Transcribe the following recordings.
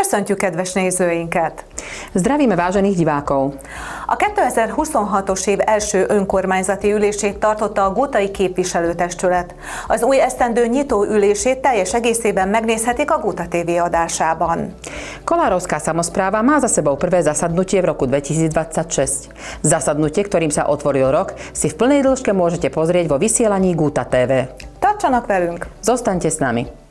Köszöntjük kedves nézőinket! Zdravíme vážených divákov! A 2026-os év első önkormányzati ülését tartotta a Gutai képviselőtestület. Az új esztendő nyitó ülését teljes egészében megnézhetik a Guta TV adásában. Kolárovská samospráva má za sebou prvé zasadnutie v roku 2026. Zasadnutie, ktorým sa otvoril rok, si v plnej dĺžke môžete pozrieť vo vysielaní Guta TV. Tartsanak velünk! Zostaňte s nami!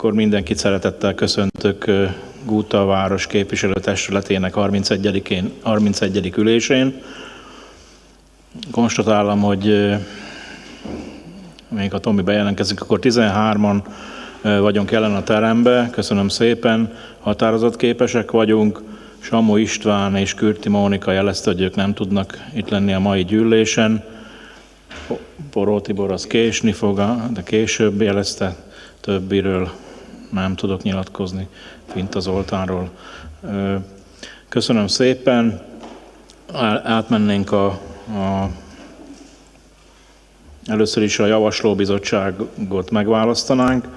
Akkor mindenkit szeretettel köszöntök Guta város képviselőtestületének 31. ülésén. Konstatálom, hogy még a Tomi bejelentkezik, akkor 13-an vagyunk jelen a teremben. Köszönöm szépen, határozatképesek vagyunk. Samu István és Kürti Mónika jelezte, hogy ők nem tudnak itt lenni a mai gyűlésen. Poró Tibor az késni fog, de később jelezte, többiről nem tudok nyilatkozni, Finta Zoltánról. Köszönöm szépen. Átmennénk először is a javaslóbizottságot megválasztanánk.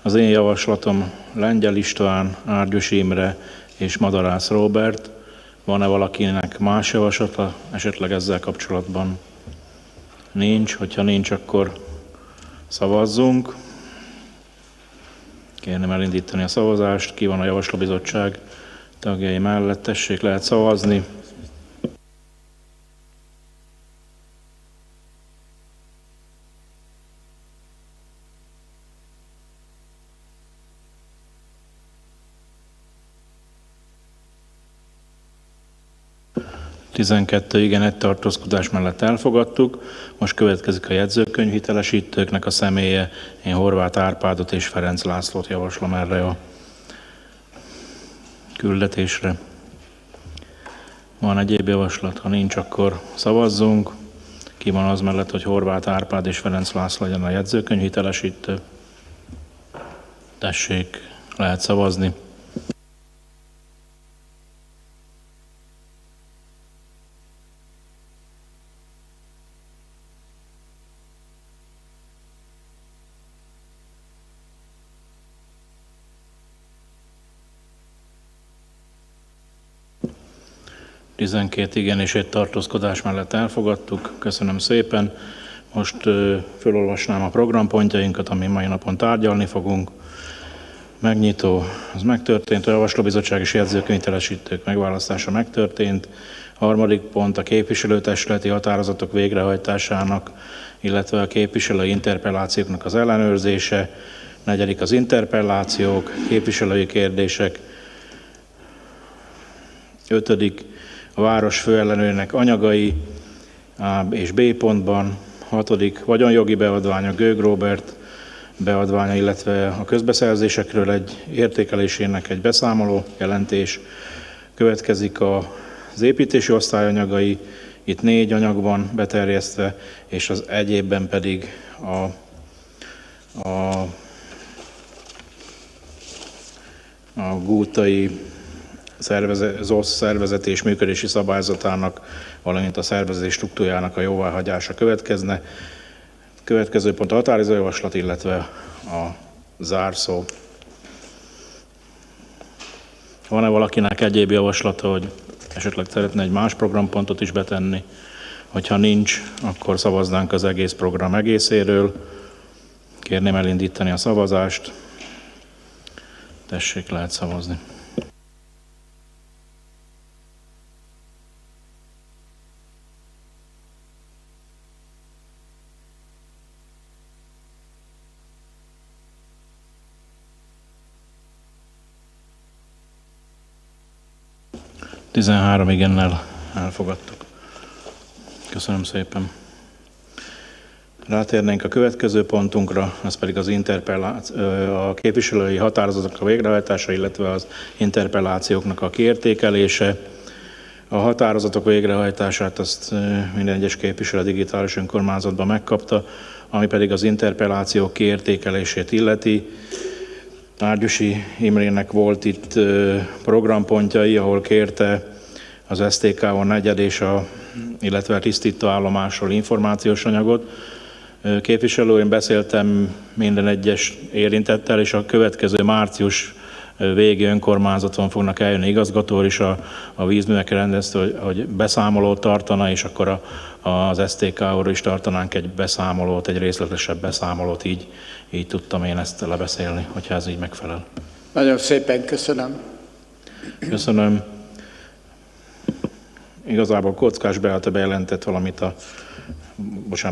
Az én javaslatom Lengyel István, Árgyus Imre és Madarász Róbert. Van-e valakinek más javaslata esetleg ezzel kapcsolatban? Nincs. Hogyha nincs, akkor szavazzunk. Kérném elindítani a szavazást. Ki van a javaslóbizottság tagjai mellett? Tessék, lehet szavazni. Igen, egy tartózkodás mellett elfogadtuk. Most következik a jegyzőkönyv hitelesítőknek a személye. Én Horváth Árpádot és Ferenc Lászlót javaslom erre a küldetésre. Van egyéb javaslat? Ha nincs, akkor szavazzunk. Ki van az mellett, hogy Horváth Árpád és Ferenc László legyen a jegyzőkönyv hitelesítő? Tessék, lehet szavazni. Igen és egy tartózkodás mellett elfogadtuk. Köszönöm szépen. Most felolvasnám a programpontjainkat, ami mai napon tárgyalni fogunk. Megnyitó, az megtörtént, a javaslóbizottság és jegyzőkönyvtelesítők megválasztása megtörtént. Harmadik pont a képviselőtestületi határozatok végrehajtásának, illetve a képviselői interpellációknak az ellenőrzése. Negyedik az interpellációk, képviselői kérdések. Ötödik a város főellenőrének anyagai A és B pontban. Hatodik vagyonjogi beadványa, Gőg Róbert beadványa, illetve a közbeszerzésekről egy értékelésének egy beszámoló jelentés. Következik az építési osztály anyagai, itt 4 anyag van beterjesztve, és az egyébben pedig a gutai ZOSZ szervezeti és működési szabályzatának, valamint a szervezeti struktúrájának a jóváhagyása következne. Következő pont a határidőjavaslat, illetve a zárszó. Van-e valakinek egyéb javaslata, hogy esetleg szeretne egy más programpontot is betenni? Hogyha nincs, akkor szavaznánk az egész program egészéről. Kérném elindítani a szavazást. Tessék, lehet szavazni. Igennel elfogadtuk. Köszönöm szépen. Rátérnénk a következő pontunkra, az pedig az a képviselői határozatoknak a végrehajtása, illetve az interpellációknak a kiértékelése. A határozatok végrehajtását azt minden egyes képviselő a digitális önkormányzatban megkapta, ami pedig az interpellációk kiértékelését illeti. Árgyusi Imrének volt itt programpontjai, ahol kérte az STK-on negyed és illetve a tisztító állomásról információs anyagot. képviselő, én beszéltem minden egyes érintettel, és a következő március végi önkormányzaton fognak eljönni igazgató is a vízművekkel rendezte, hogy beszámolót tartana, és akkor az STK-ról is tartanánk egy beszámolót, egy részletesebb beszámolót, így tudtam én ezt lebeszélni, hogyha ez így megfelel. Nagyon szépen köszönöm. Köszönöm. Igazából Kockás Beáta bejelentett valamit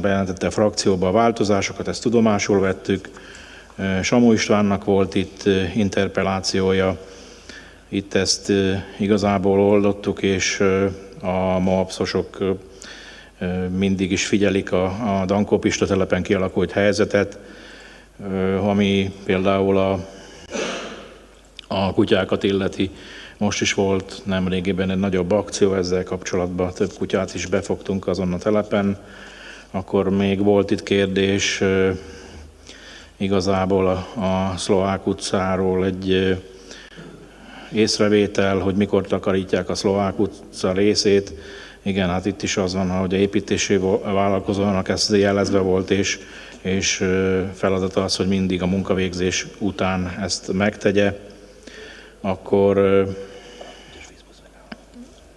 bejelentette a frakcióba a változásokat, ezt tudomásul vettük. Samu Istvánnak volt itt interpellációja, itt ezt igazából oldottuk, és a MOAPS-osok mindig is figyelik a Dankó-Pista telepen kialakult helyzetet, ami például a kutyákat illeti. Most is volt nemrégiben egy nagyobb akció ezzel kapcsolatban, több kutyát is befogtunk azon a telepen. Akkor még volt itt kérdés igazából a Szlovák utcáról egy észrevétel, hogy mikor takarítják a Szlovák utca részét. Igen, hát itt is az van, hogy a építési vállalkozónak ez jelezve volt, és feladata az, hogy mindig a munkavégzés után ezt megtegye. Akkor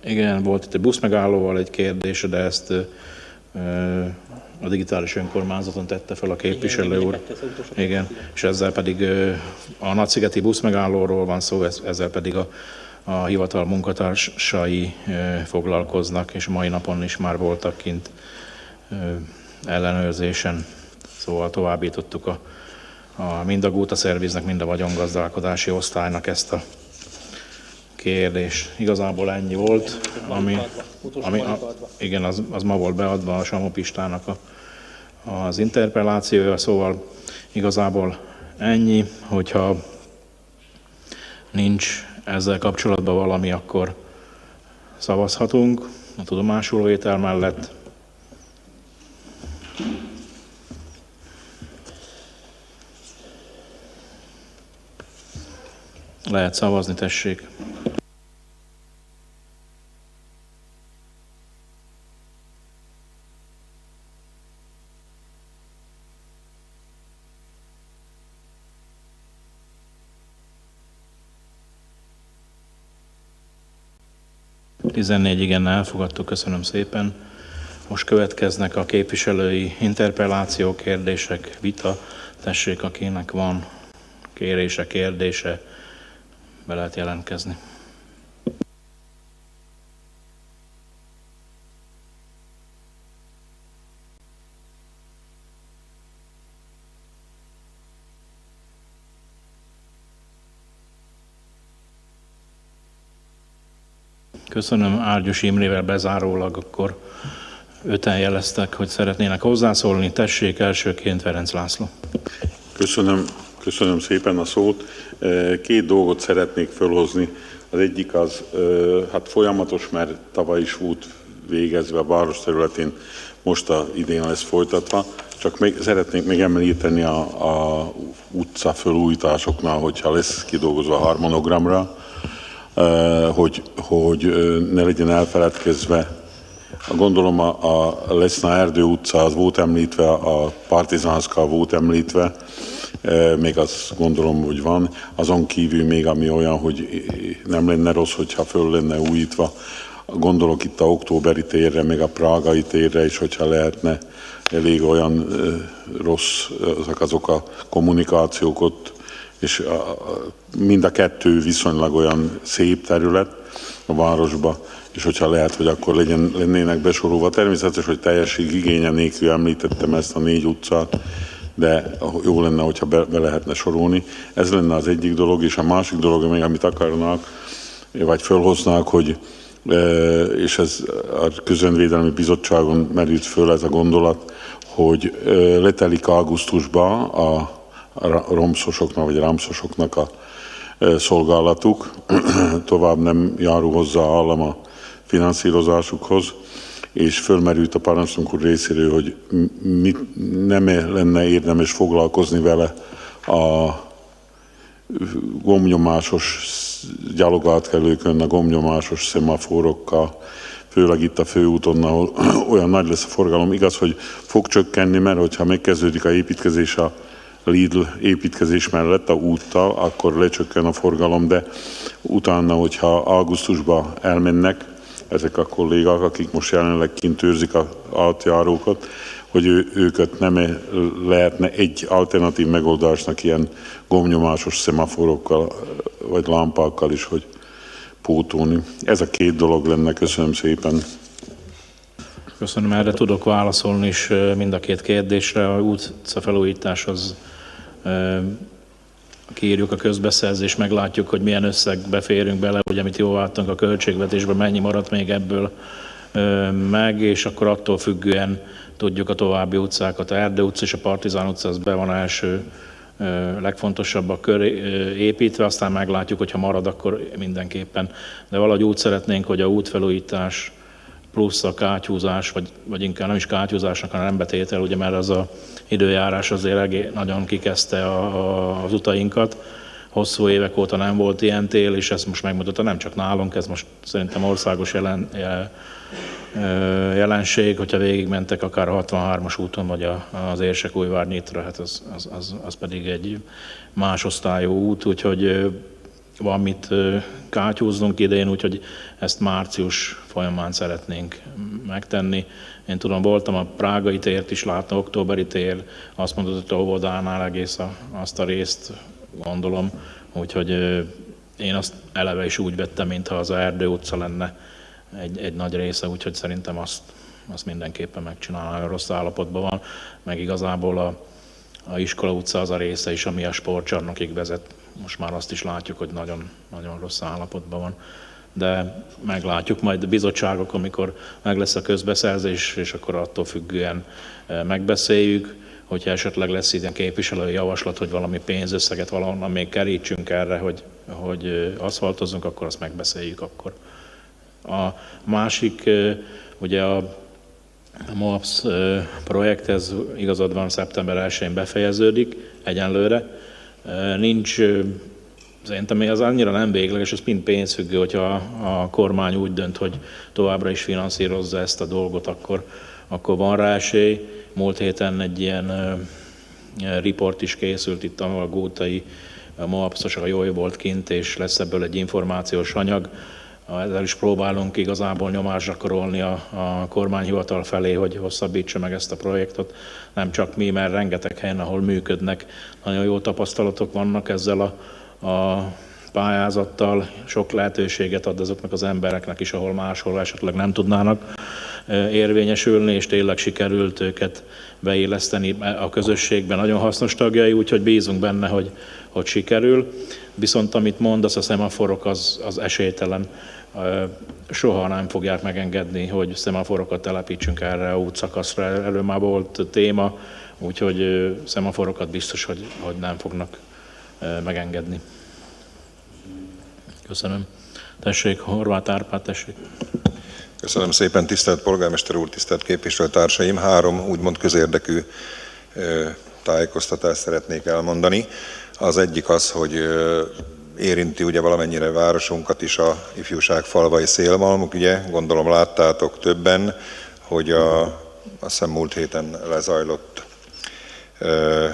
igen, volt itt egy buszmegállóval egy kérdés, de ezt a digitális önkormányzaton tette fel a képviselő úr. Igen, és ezzel pedig a nagyszigeti buszmegállóról van szó, ezzel pedig a hivatal munkatársai foglalkoznak, és mai napon is már voltak kint ellenőrzésen. Szóval továbbítottuk mind a Góta Szerviznek, mind a vagyongazdálkodási osztálynak ezt a kérdést. Igazából ennyi volt, igen, az ma volt beadva a Samu Pistának az interpellációja, szóval igazából ennyi, hogyha nincs ezzel kapcsolatban valami, akkor szavazhatunk a tudomásulvétel mellett. Lehet szavazni, tessék. Igen, elfogadtuk, köszönöm szépen. Most következnek a képviselői interpelláció, kérdések, vita. Tessék, akinek van kérése, kérdése, be lehet jelentkezni. Köszönöm, Árgyus Imrével bezárólag, akkor 5-en jeleztek, hogy szeretnének hozzászólni. Tessék, elsőként Ferenc László. Köszönöm szépen a szót. 2 dolgot szeretnék felhozni. Az egyik az hát folyamatos, mert tavaly is volt végezve a város területén, most idén lesz folytatva. Csak szeretnék még említeni a utca felújításoknál, hogyha lesz kidolgozva a harmonogramra, hogy ne legyen elfeledkezve. Gondolom a Leszna Erdő utca az volt említve, a Partizánszka volt említve, még azt gondolom, hogy van. Azon kívül még ami olyan, hogy nem lenne rossz, hogyha föl lenne újítva. Gondolok itt a Októberi térre, meg a Prágai térre is, hogyha lehetne elég olyan rossz azok a kommunikációk ott, és mind a kettő viszonylag olyan szép terület a városba, és hogyha lehet, hogy akkor lennének besorolva. Természetes, hogy teljesség igénye nélkül említettem ezt a 4 utcát, de jó lenne, hogyha be lehetne sorolni. Ez lenne az egyik dolog, és a másik dolog, még amit akarnak, vagy fölhoznák, hogy, és ez a Közönvédelmi Bizottságon merült föl ez a gondolat, hogy letelik augusztusban a romszosoknak, vagy rámszosoknak a szolgálatuk, tovább nem járul hozzá a állam a finanszírozásukhoz, és fölmerült a parancsnok úr részéről, hogy nem lenne érdemes foglalkozni vele a gombnyomásos gyalogátkelőkön, a gombnyomásos szemaforokkal, főleg itt a főúton, ahol olyan nagy lesz a forgalom. Igaz, hogy fog csökkenni, mert hogyha megkezdődik a építkezés a Lidl építkezés mellett a úttal, akkor lecsökken a forgalom, de utána, hogyha augusztusban elmennek ezek a kollégák, akik most jelenleg kint őrzik az átjárókat, hogy őket nem lehetne egy alternatív megoldásnak ilyen gombnyomásos szemaforokkal vagy lámpákkal is, hogy pótolni. Ez a két dolog lenne. Köszönöm szépen. Köszönöm, erre tudok válaszolni is mind a két kérdésre. A utcafelújításhoz kiírjuk a közbeszerzést, meglátjuk, hogy milyen összegbe férünk bele, hogy amit jóváltunk a költségvetésben, mennyi maradt még ebből meg, és akkor attól függően tudjuk a további utcákat. A Erdő utca és a Partizán utca az be van első legfontosabbak köré építve, aztán meglátjuk, hogyha marad, akkor mindenképpen. De valahogy úgy szeretnénk, hogy a útfelújítás plusz a kátyúzás, vagy inkább nem is kátyúzásnak, hanem rendbetétel, ugye, mert az a időjárás azért nagyon kikezdte az utainkat. Hosszú évek óta nem volt ilyen tél, és ezt most megmutatta nem csak nálunk, ez most szerintem országos jelenség, hogyha végigmentek akár a 63-as úton, vagy az Érsek-Újvárnyitra, hát az pedig egy más osztályú út, úgyhogy van mit kátyúznunk idén, úgyhogy ezt március folyamán szeretnénk megtenni. Én tudom, voltam a prágai tért is látni, októberi tér, azt mondod, hogy óvodánál egész azt a részt gondolom, úgyhogy én azt eleve is úgy vettem, mintha az Erdő utca lenne egy nagy része, úgyhogy szerintem azt mindenképpen megcsinálni, nagyon rossz állapotban van, meg igazából a Iskola utca az a része is, ami a sportcsarnokig vezet. Most már azt is látjuk, hogy nagyon, nagyon rossz állapotban van. De meglátjuk majd a bizottságok, amikor meg lesz a közbeszerzés, és akkor attól függően megbeszéljük, hogyha esetleg lesz ilyen képviselői javaslat, hogy valami pénzösszeget valahonnan még kerítsünk erre, hogy aszfaltozzunk, akkor azt megbeszéljük akkor. A másik, ugye a MOAPS projekt, ez igazad van, szeptember 1-én befejeződik egyenlőre. Nincs, szerintem az annyira nem végleges, ez mind pénzfüggő, hogyha a kormány úgy dönt, hogy továbbra is finanszírozza ezt a dolgot, akkor van rá esély. Múlt héten egy ilyen riport is készült itt, ahol a gótai MOAPS-osok jól volt kint, és lesz ebből egy információs anyag. Ezzel is próbálunk igazából nyomást gyakorolni a kormányhivatal felé, hogy hosszabbítsa meg ezt a projektot. Nem csak mi, mert rengeteg helyen, ahol működnek, nagyon jó tapasztalatok vannak ezzel a pályázattal. Sok lehetőséget ad azoknak az embereknek is, ahol máshol esetleg nem tudnának érvényesülni, és tényleg sikerült őket beilleszteni a közösségben. Nagyon hasznos tagjai, úgyhogy bízunk benne, hogy sikerül. Viszont amit mondasz, a szemaforok az esélytelen. Soha nem fogják megengedni, hogy szemaforokat telepítsünk erre a útszakaszra. Erről már volt téma, úgyhogy szemaforokat biztos, hogy nem fognak megengedni. Köszönöm. Tessék, Horváth Árpád, tessék. Köszönöm szépen, tisztelt polgármester úr, tisztelt képviselőtársaim. 3 úgymond közérdekű tájékoztatást szeretnék elmondani. Az egyik az, hogy érinti ugye valamennyire városunkat is a ifjúság falvai szélmalmok, ugye, gondolom láttátok többen, hogy azt hiszem múlt héten lezajlott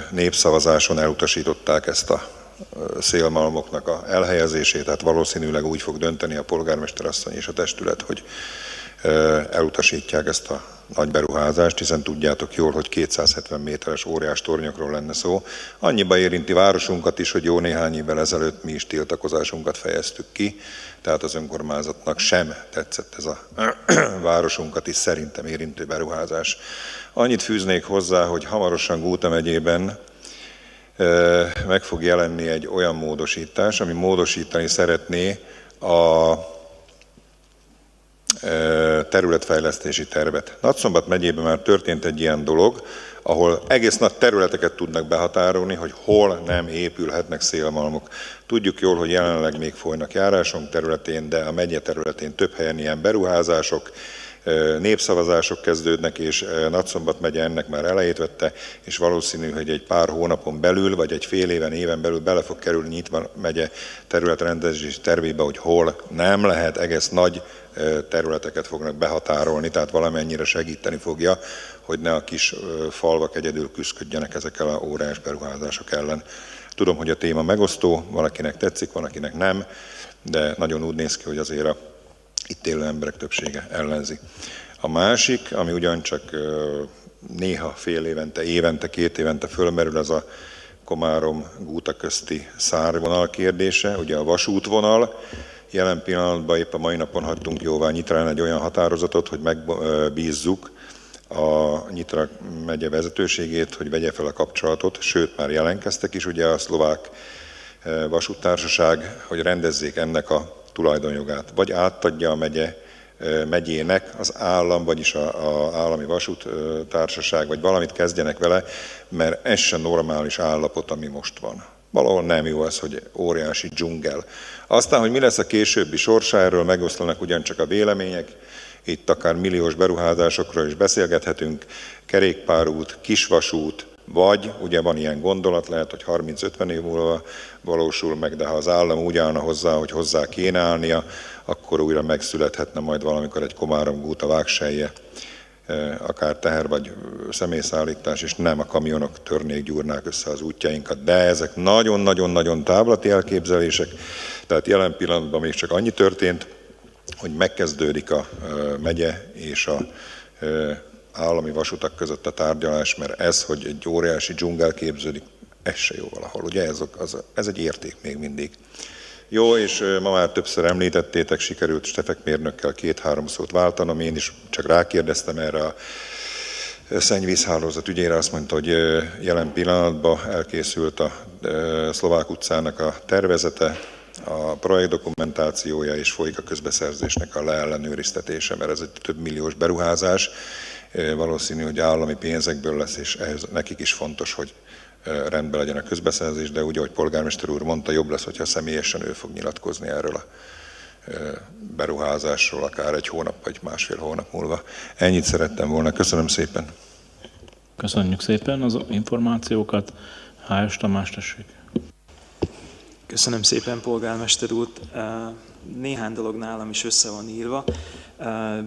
népszavazáson elutasították ezt a szélmalmoknak a elhelyezését, tehát valószínűleg úgy fog dönteni a polgármesterasszony és a testület, hogy elutasítják ezt a nagy beruházást, hiszen tudjátok jól, hogy 270 méteres óriás tornyokról lenne szó. Annyiba érinti városunkat is, hogy jó néhány évvel ezelőtt mi is tiltakozásunkat fejeztük ki, tehát az önkormányzatnak sem tetszett ez a városunkat is szerintem érintő beruházás. Annyit fűznék hozzá, hogy hamarosan Góta megyében meg fog jelenni egy olyan módosítás, ami módosítani szeretné a területfejlesztési tervet. Nagyszombat megyében már történt egy ilyen dolog, ahol egész nagy területeket tudnak behatárolni, hogy hol nem épülhetnek szélmalmok. Tudjuk jól, hogy jelenleg még folynak járásunk területén, de a megye területén több helyen ilyen beruházások, népszavazások kezdődnek, és Nagyszombat megye ennek már elejét vette, és valószínű, hogy egy pár hónapon belül, vagy egy fél éven belül bele fog kerülni Nyitva megye területrendezési tervébe, hogy hol nem lehet egész nagy területeket fognak behatárolni, tehát valamennyire segíteni fogja, hogy ne a kis falvak egyedül küszködjenek ezekkel a óriás beruházások ellen. Tudom, hogy a téma megosztó, valakinek tetszik, valakinek nem, de nagyon úgy néz ki, hogy azért a itt élő emberek többsége ellenzi. A másik, ami ugyancsak néha fél évente, évente, 2 évente fölmerül, az a Komárom-Gúta közti szárvonal kérdése, ugye a vasútvonal. Jelen pillanatban épp a mai napon hagytunk jóvá Nyitrán egy olyan határozatot, hogy megbízzuk a Nyitra megye vezetőségét, hogy vegye fel a kapcsolatot, sőt már jelentkeztek is ugye a szlovák vasúttársaság, hogy rendezzék ennek a tulajdonjogát. Vagy átadja a megyének az állam, vagyis az állami vasúttársaság, vagy valamit kezdjenek vele, mert ez sem normális állapot, ami most van. Valahol nem jó az, hogy óriási dzsungel. Aztán, hogy mi lesz a későbbi sorsa, erről megoszlanak ugyancsak a vélemények, itt akár milliós beruházásokról is beszélgethetünk, kerékpárút, kisvasút, vagy ugye van ilyen gondolat, lehet, hogy 30-50 év múlva valósul meg, de ha az állam úgy állna hozzá, hogy hozzá kéne állnia, akkor újra megszülethetne majd valamikor egy Komárom-Gúta Vágselje, akár teher vagy személyszállítás, és nem a kamionok törnék, gyúrnák össze az útjainkat. De ezek nagyon-nagyon-nagyon távlati elképzelések, tehát jelen pillanatban még csak annyi történt, hogy megkezdődik a megye és a állami vasutak között a tárgyalás, mert ez, hogy egy óriási dzsungel képződik, ez se jó valahol. Ugye ez egy érték még mindig. Jó, és ma már többször említettétek, sikerült Stefek mérnökkel 2-3 szót váltanom, én is csak rákérdeztem erre a szennyvízhálózat ügyére, azt mondta, hogy jelen pillanatban elkészült a Szlovák utcának a tervezete, a projektdokumentációja, és folyik a közbeszerzésnek a leellenőriztetése, mert ez egy több milliós beruházás, valószínű, hogy állami pénzekből lesz, és ehhez nekik is fontos, hogy rendben legyen a közbeszerzés, de úgy, ahogy polgármester úr mondta, jobb lesz, hogyha személyesen ő fog nyilatkozni erről a beruházásról, akár 1 hónap vagy 1,5 hónap múlva. Ennyit szerettem volna. Köszönöm szépen. Köszönjük szépen az információkat. Hájos Tamás, tessék. Köszönöm szépen, polgármester úr. Néhány dolog nálam is össze van írva.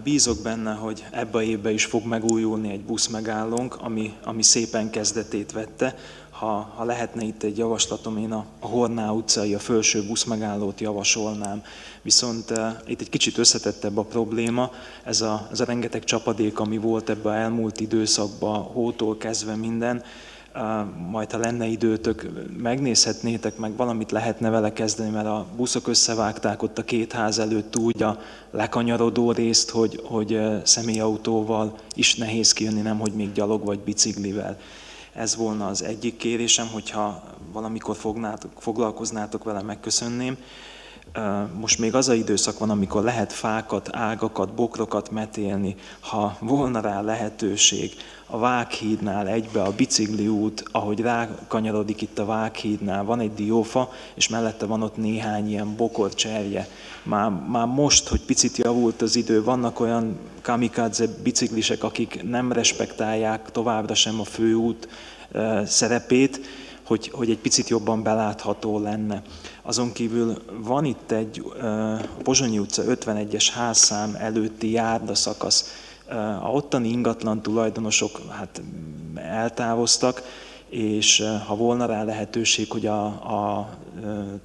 Bízok benne, hogy ebbe a évben is fog megújulni egy buszmegállónk, ami szépen kezdetét vette. Ha lehetne itt egy javaslatom, én a Horná utcai, a felső buszmegállót javasolnám. Viszont itt egy kicsit összetettebb a probléma, ez a rengeteg csapadék, ami volt ebben az elmúlt időszakban, hótól kezdve minden. Majd ha lenne időtök, megnézhetnétek, meg valamit lehetne vele kezdeni, mert a buszok összevágták ott a 2 ház előtt úgy a lekanyarodó részt, hogy személyautóval is nehéz kijönni, nem hogy még gyalog vagy biciklivel. Ez volna az egyik kérésem, hogyha valamikor foglalkoznátok vele, megköszönném. Most még az a időszak van, amikor lehet fákat, ágakat, bokrokat metélni, ha volna rá lehetőség. A Vághídnál egybe a bicikli út, ahogy rákanyarodik itt a Vághídnál, van egy diófa, és mellette van ott néhány ilyen bokorcserje. Már most, hogy picit javult az idő, vannak olyan kamikadze biciklisek, akik nem respektálják továbbra sem a főút szerepét, hogy egy picit jobban belátható lenne. Azon kívül van itt egy Pozsonyi utca 51-es házszám előtti járdaszakasz. A ottani ingatlan tulajdonosok eltávoztak, és ha volna rá lehetőség, hogy a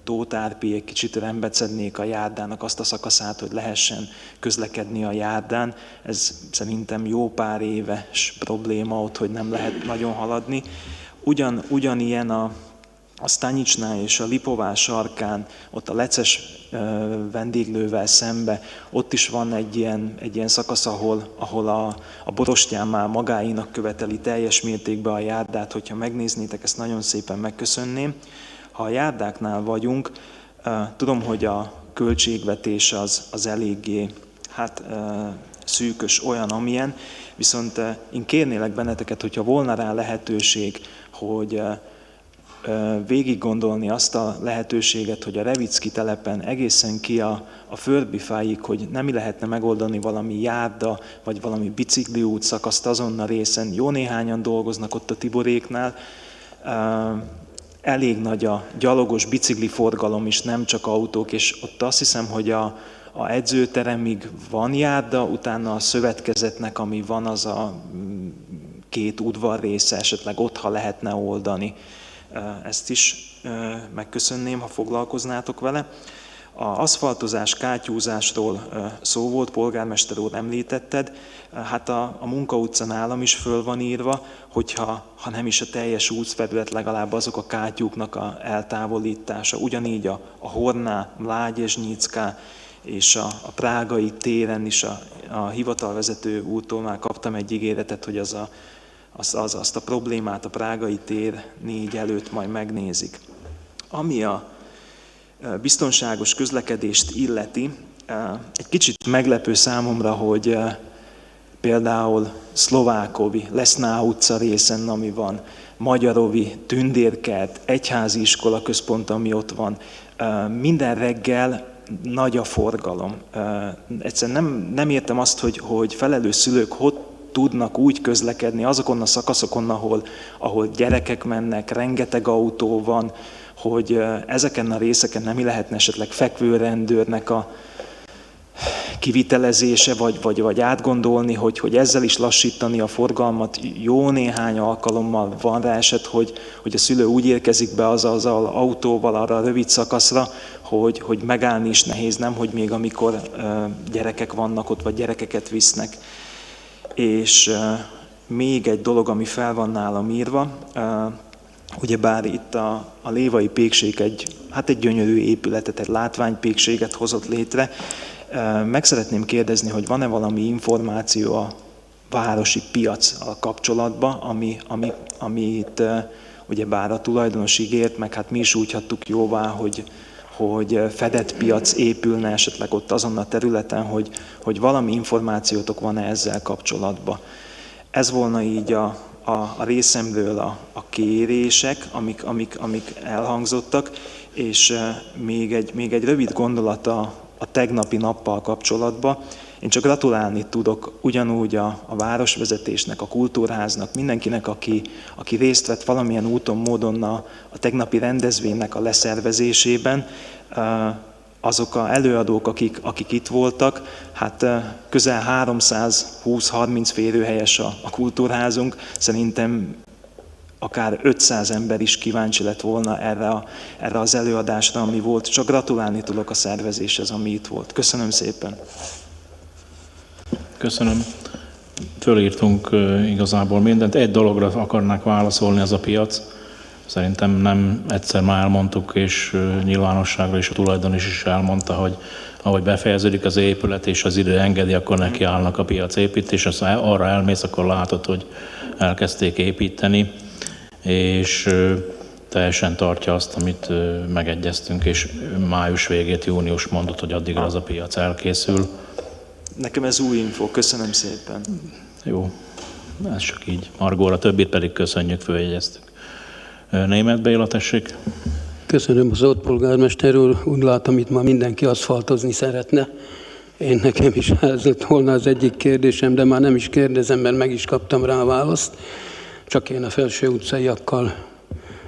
tótárpi egy kicsit rendbecednék a járdának azt a szakaszát, hogy lehessen közlekedni a járdán, ez szerintem jó pár éves probléma ott, hogy nem lehet nagyon haladni. Ugyanilyen a Stanicsnál és a Lipová sarkán, ott a Leces vendéglővel szembe, ott is van egy ilyen szakasz, ahol a borostyán már magáinak követeli teljes mértékben a járdát. Hogyha megnéznétek, ezt nagyon szépen megköszönném. Ha a járdáknál vagyunk, tudom, hogy a költségvetés az eléggé szűkös, olyan, amilyen, viszont én kérnélek benneteket, hogyha volna rá lehetőség, hogy végig gondolni azt a lehetőséget, hogy a Revicki telepen egészen ki a Földbifáig, hogy nem lehetne megoldani valami járda, vagy valami bicikliút szakaszt azon a részen. Jó néhányan dolgoznak ott a Tiboréknál. Elég nagy a gyalogos bicikli forgalom is, nem csak autók, és ott azt hiszem, hogy a edzőteremig van járda, utána a szövetkezetnek, ami van, az a 2 udvar része, esetleg ott, ha lehetne oldani. Ezt is megköszönném, ha foglalkoznátok vele. Az aszfaltozás, kátyúzásról szó volt, polgármester úr, említetted. Hát a Munka utca nálam is föl van írva, hogyha nem is a teljes útfelület, legalább azok a kátyúknak a eltávolítása. Ugyanígy a Horná, Mlágyezsnyická és a Prágai téren is a hivatalvezető úrtól már kaptam egy ígéretet, hogy azt a problémát a Prágai tér 4 előtt majd megnézik. Ami a biztonságos közlekedést illeti, egy kicsit meglepő számomra, hogy például Szlovákovi, Leszná utca részen, ami van, Magyarovi, Tündérkert, egyházi iskola központ, ami ott van, minden reggel nagy a forgalom. Egyszerűen nem értem azt, hogy felelős szülők hogy tudnak úgy közlekedni azokon a szakaszokon, ahol gyerekek mennek, rengeteg autó van, hogy ezeken a részeken nem lehetne esetleg fekvőrendőrnek a kivitelezése, vagy átgondolni, hogy ezzel is lassítani a forgalmat. Jó néhány alkalommal van rá eset, hogy a szülő úgy érkezik be az autóval arra a rövid szakaszra, hogy megállni is nehéz, nem, hogy még amikor gyerekek vannak ott, vagy gyerekeket visznek. És még egy dolog, ami fel van nálam írva, ugyebár itt a Lévai pékség egy gyönyörű épületet, egy látványpékséget hozott létre. Meg szeretném kérdezni, hogy van-e valami információ a városi piaccal kapcsolatban, amit ugyebár a tulajdonos ígért, meg hát mi is úgy hagytuk jóvá, hogy fedett piac épülne esetleg ott azon a területen, hogy valami információtok van-e ezzel kapcsolatban. Ez volna így a részemről a kérések, amik elhangzottak, és még egy rövid gondolat a tegnapi nappal kapcsolatban. Én csak gratulálni tudok ugyanúgy a városvezetésnek, a kultúrháznak, mindenkinek, aki részt vett valamilyen úton, módon a tegnapi rendezvénynek a leszervezésében. Azok az előadók, akik itt voltak, hát közel 320-30 férőhelyes a kultúrházunk, szerintem akár 500 ember is kíváncsi lett volna erre az előadásra, ami volt. Csak gratulálni tudok a szervezéshez, ami itt volt. Köszönöm szépen! Köszönöm. Fölírtunk igazából mindent. Egy dologra akarnák válaszolni, ez a piac. Szerintem nem egyszer már elmondtuk, és nyilvánosságra is a tulajdonos is elmondta, hogy ahogy befejeződik az épület, és az idő engedi, akkor nekiállnak a piac építés, és arra elmész, akkor látod, hogy elkezdték építeni, és teljesen tartja azt, amit megegyeztünk, és május végét, június mondott, hogy addigra az a piac elkészül. Nekem ez új info, köszönöm szépen. Jó, ez csak így. Margóra, többit pedig köszönjük, följegyeztük. Németh Béla, tessék. Köszönöm a szót, polgármester úr. Úgy látom, itt ma mindenki aszfaltozni szeretne. Nekem is ez lett volna az egyik kérdésem, de már nem is kérdezem, mert meg is kaptam rá a választ. Csak én a Felső utcaiakkal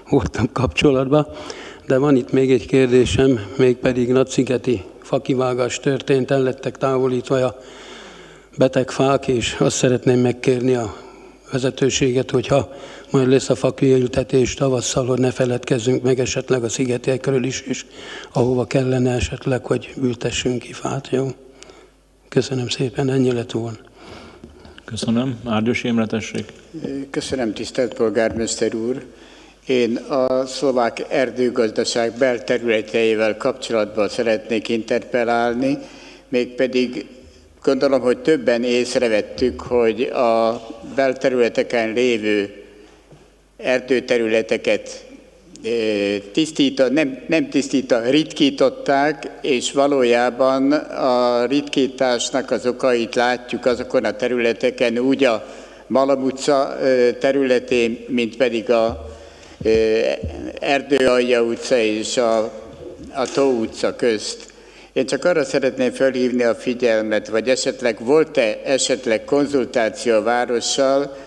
voltam kapcsolatban. De van itt még egy kérdésem, mégpedig Nagyszigeti fakivágás történt, el lettek távolítva a beteg fák, és azt szeretném megkérni a vezetőséget, hogyha majd lesz a fakiültetés tavasszal, hogy ne feledkezzünk meg esetleg a szigetiekről is, és ahova kellene esetleg, hogy ültessünk ki fát, jó? Köszönöm szépen, ennyi lett volna. Köszönöm. Árgyos Imre, tessék. Köszönöm, tisztelt polgármester úr. Én a szlovák erdőgazdaság belterületeivel kapcsolatban szeretnék interpellálni, mégpedig gondolom, hogy többen észrevettük, hogy a belterületeken lévő erdőterületeket ritkították, és valójában a ritkításnak az okait látjuk azokon a területeken, úgy a Malom utca területén, mint pedig a Erdőalja utca és a Tó utca közt. Én csak arra szeretném felhívni a figyelmet, vagy esetleg volt-e konzultáció a várossal,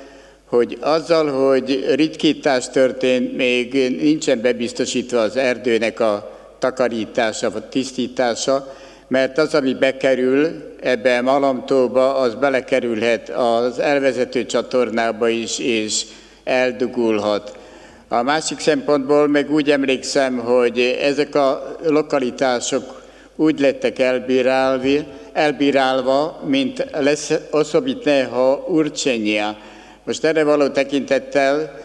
hogy azzal, hogy ritkítás történt, még nincsen bebiztosítva az erdőnek a takarítása vagy tisztítása, mert az, ami bekerül ebbe a malomtóba, az belekerülhet az elvezető csatornába is, és eldugulhat. A másik szempontból meg úgy emlékszem, hogy ezek a lokalitások úgy lettek elbírálva, mint lesz Osobitneho Urcsenya. Most erre való tekintettel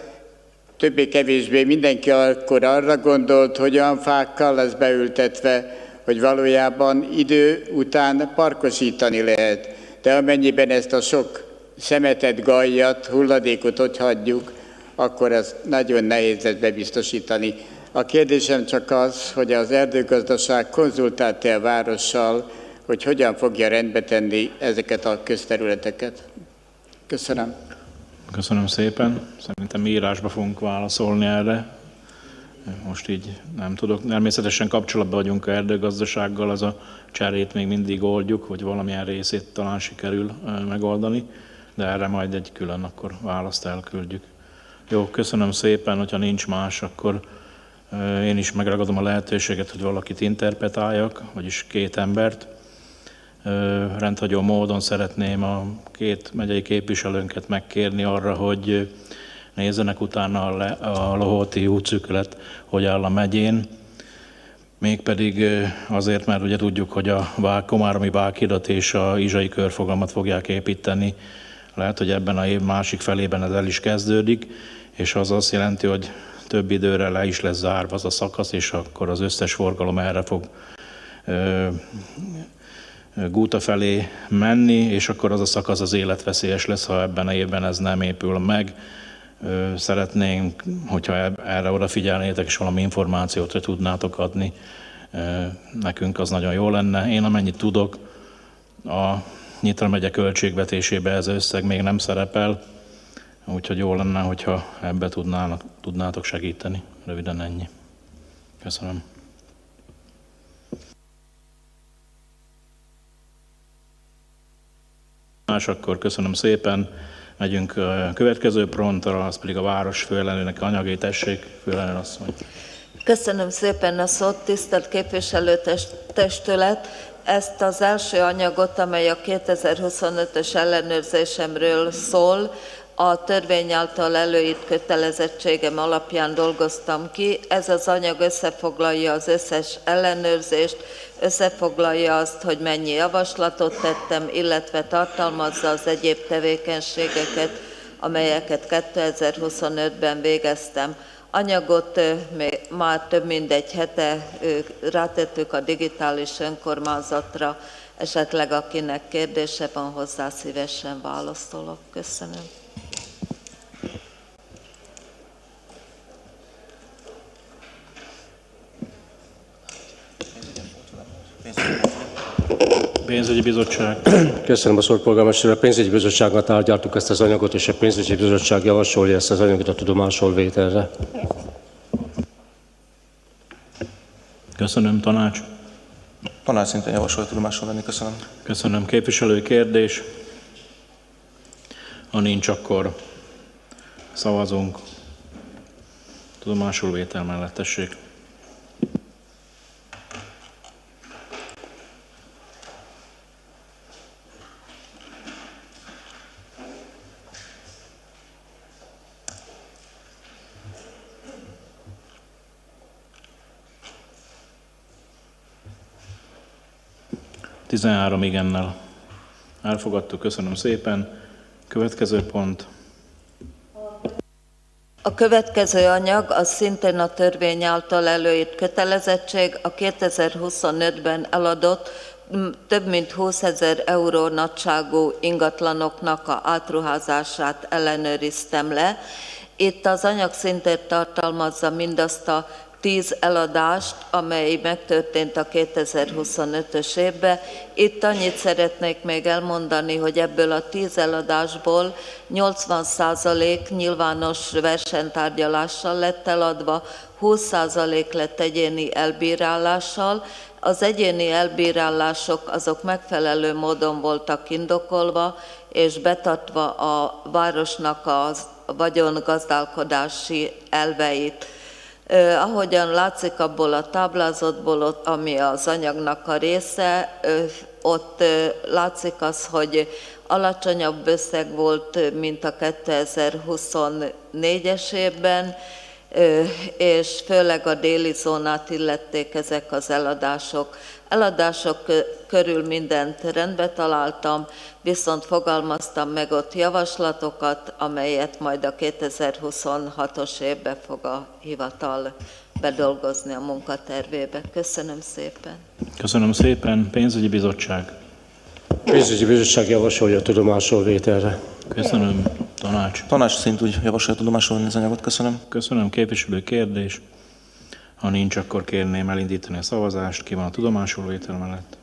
többé-kevésbé mindenki akkor arra gondolt, hogy olyan fákkal lesz beültetve, hogy valójában idő után parkosítani lehet. De amennyiben ezt a sok szemetet, gajjat, hulladékot ott hagyjuk, akkor ez nagyon nehéz lesz bebiztosítani. A kérdésem csak az, hogy az erdőgazdaság konzultálta a várossal, hogy hogyan fogja rendbe tenni ezeket a közterületeket. Köszönöm. Köszönöm szépen. Szerintem írásba fogunk válaszolni erre. Most így nem tudok. Természetesen kapcsolatban vagyunk a erdőgazdasággal, az a cserét még mindig oldjuk, hogy valamilyen részét talán sikerül megoldani, de erre majd egy külön akkor választ elküldjük. Jó, köszönöm szépen, hogyha nincs más, akkor én is megragadom a lehetőséget, hogy valakit interpretáljak, vagyis két embert. Rendhagyó módon szeretném a két megyei képviselőnket megkérni arra, hogy nézzenek utána a Lohóti útszűkület, hogy áll a megyén. Mégpedig azért, mert ugye tudjuk, hogy a komáromi Vághidat és a Izsai körfogalmat fogják építeni. Lehet, hogy ebben a év másik felében ez el is kezdődik, és az azt jelenti, hogy több időre le is lesz zárva az a szakasz, és akkor az összes forgalom erre fog Gúta felé menni, és akkor az a szakasz az életveszélyes lesz, ha ebben a évben ez nem épül meg. Szeretnénk, hogyha erre odafigyelnétek, és valami információt tudnátok adni, nekünk az nagyon jó lenne. Én amennyit tudok, a Nyitra megye költségvetésében ez összeg még nem szerepel, úgyhogy jó lenne, hogyha ebbe tudnátok segíteni. Röviden ennyi. Köszönöm. Akkor köszönöm szépen. Megyünk a következő pontra, az pedig a város főellenőrnek anyagi. Tessék, főellenőr asszony. Köszönöm szépen a szót, tisztelt képviselőtestület. Ezt az első anyagot, amely a 2025-ös ellenőrzésemről szól, a törvény által előírt kötelezettségem alapján dolgoztam ki. Ez az anyag összefoglalja az összes ellenőrzést, összefoglalja azt, hogy mennyi javaslatot tettem, illetve tartalmazza az egyéb tevékenységeket, amelyeket 2025-ben végeztem. Anyagot már több mint egy hete rátettük a digitális önkormányzatra, esetleg akinek kérdése van hozzá, szívesen válaszolok. Köszönöm. Pénzügyi bizottság. Köszönöm a szót, polgármester. A pénzügyi bizottsággal tárgyaltuk ezt az anyagot, és a pénzügyi bizottság javasolja ezt az anyagot a tudomásul vételre. Köszönöm, tanács. Tanács szintén javasol tudomásul venni. Köszönöm. Köszönöm. Képviselő kérdés. Ha nincs, akkor szavazunk. Tudomásul vétel mellett, tessék. Tizenhárom igennel elfogadtuk, köszönöm szépen. Következő pont. A következő anyag az szintén a törvény által előírt kötelezettség, a 2025-ben eladott több mint 20 000 euró nagyságú ingatlanoknak a átruházását ellenőriztem le. Itt az anyag szintén tartalmazza mindazt a 10 eladást, amely megtörtént a 2025-ös évben. Itt annyit szeretnék még elmondani, hogy ebből a 10 eladásból 80% nyilvános versenytárgyalással lett eladva, 20% lett egyéni elbírálással. Az egyéni elbírálások azok megfelelő módon voltak indokolva, és betartva a városnak a vagyongazdálkodási elveit. Ahogyan látszik abból a táblázatból, ami az anyagnak a része, ott látszik az, hogy alacsonyabb összeg volt, mint a 2024-es évben, és főleg a déli zónát illették ezek az eladások. Eladások körül mindent rendbe találtam, viszont fogalmaztam meg ott javaslatokat, amelyet majd a 2026-os évben fog a hivatal bedolgozni a munkatervébe. Köszönöm szépen. Köszönöm szépen. Pénzügyi bizottság. Pénzügyi bizottság javasolja tudomásul vételre. Köszönöm. Tanács. Tanács szint úgy javasolja tudomásul venni az anyagot. Köszönöm. Köszönöm. Képviselő kérdés. Ha nincs, akkor kérném elindítani a szavazást. Ki van a tudomásul vétel mellett?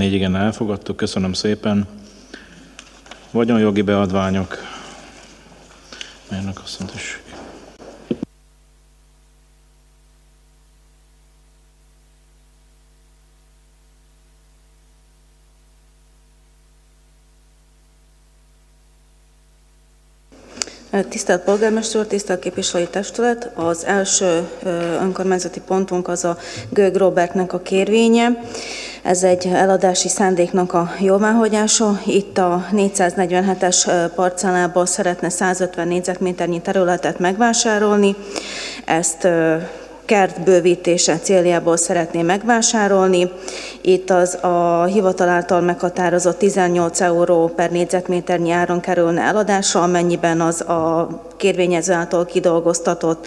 Igen, elfogadtuk, köszönöm szépen. Vagyonjogi beadványok. Mérnök asszony, tessék. Tisztelt polgármester úr, tisztelt képviselői testület! Az első önkormányzati pontunk az a Gőg Robertnek a kérvénye. Ez egy eladási szándéknak a jóváhagyása. Itt a 447-es parcellából szeretne 150 négyzetméternyi területet megvásárolni. Ezt kert bővítése céljából szeretné megvásárolni. Itt a hivatal által meghatározott 18 euró per négyzetméternyi áron kerülne eladásra, amennyiben az a kérvényező által kidolgoztatott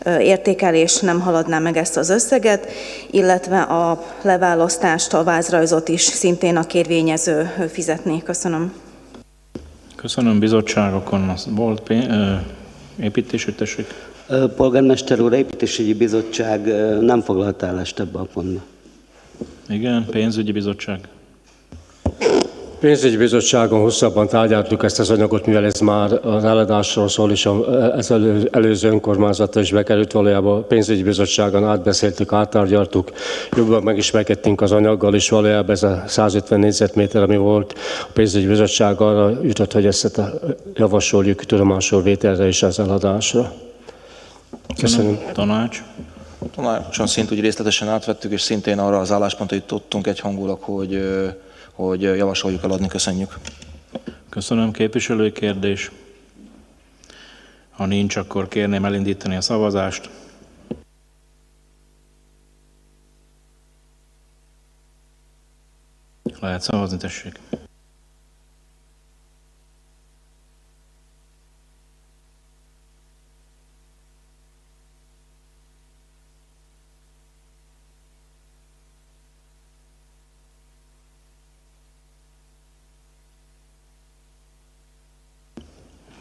értékelés nem haladná meg ezt az összeget, illetve a leválasztást, a vázrajzot is szintén a kérvényező fizetné. Köszönöm. Köszönöm. Bizottságokon volt építésű, tessék. Polgármester úr, építésügyi bizottság nem foglalt állást ebbe a pontba. Igen, pénzügyi bizottság. Pénzügyi bizottságon hosszabban tárgyaltuk ezt az anyagot, mivel ez már az eladásról szól, és az előző önkormányzatra is bekerült, valójában a pénzügyi bizottságon átbeszéltük, áttárgyaltuk, jobban megismerkedtünk az anyaggal, és valójában ez a 150 négyzetméter, ami volt, a pénzügyi bizottság arra jutott, hogy ezt javasoljuk tudomásul vételre és az eladásra. Köszönöm. Tanács. Tanácson szint úgy részletesen átvettük, és szintén arra az álláspontra jutottunk egyhangulag, hogy javasoljuk eladni. Köszönjük. Köszönöm. Képviselői kérdés. Ha nincs, akkor kérném elindítani a szavazást. Lehet szavazni, tessék.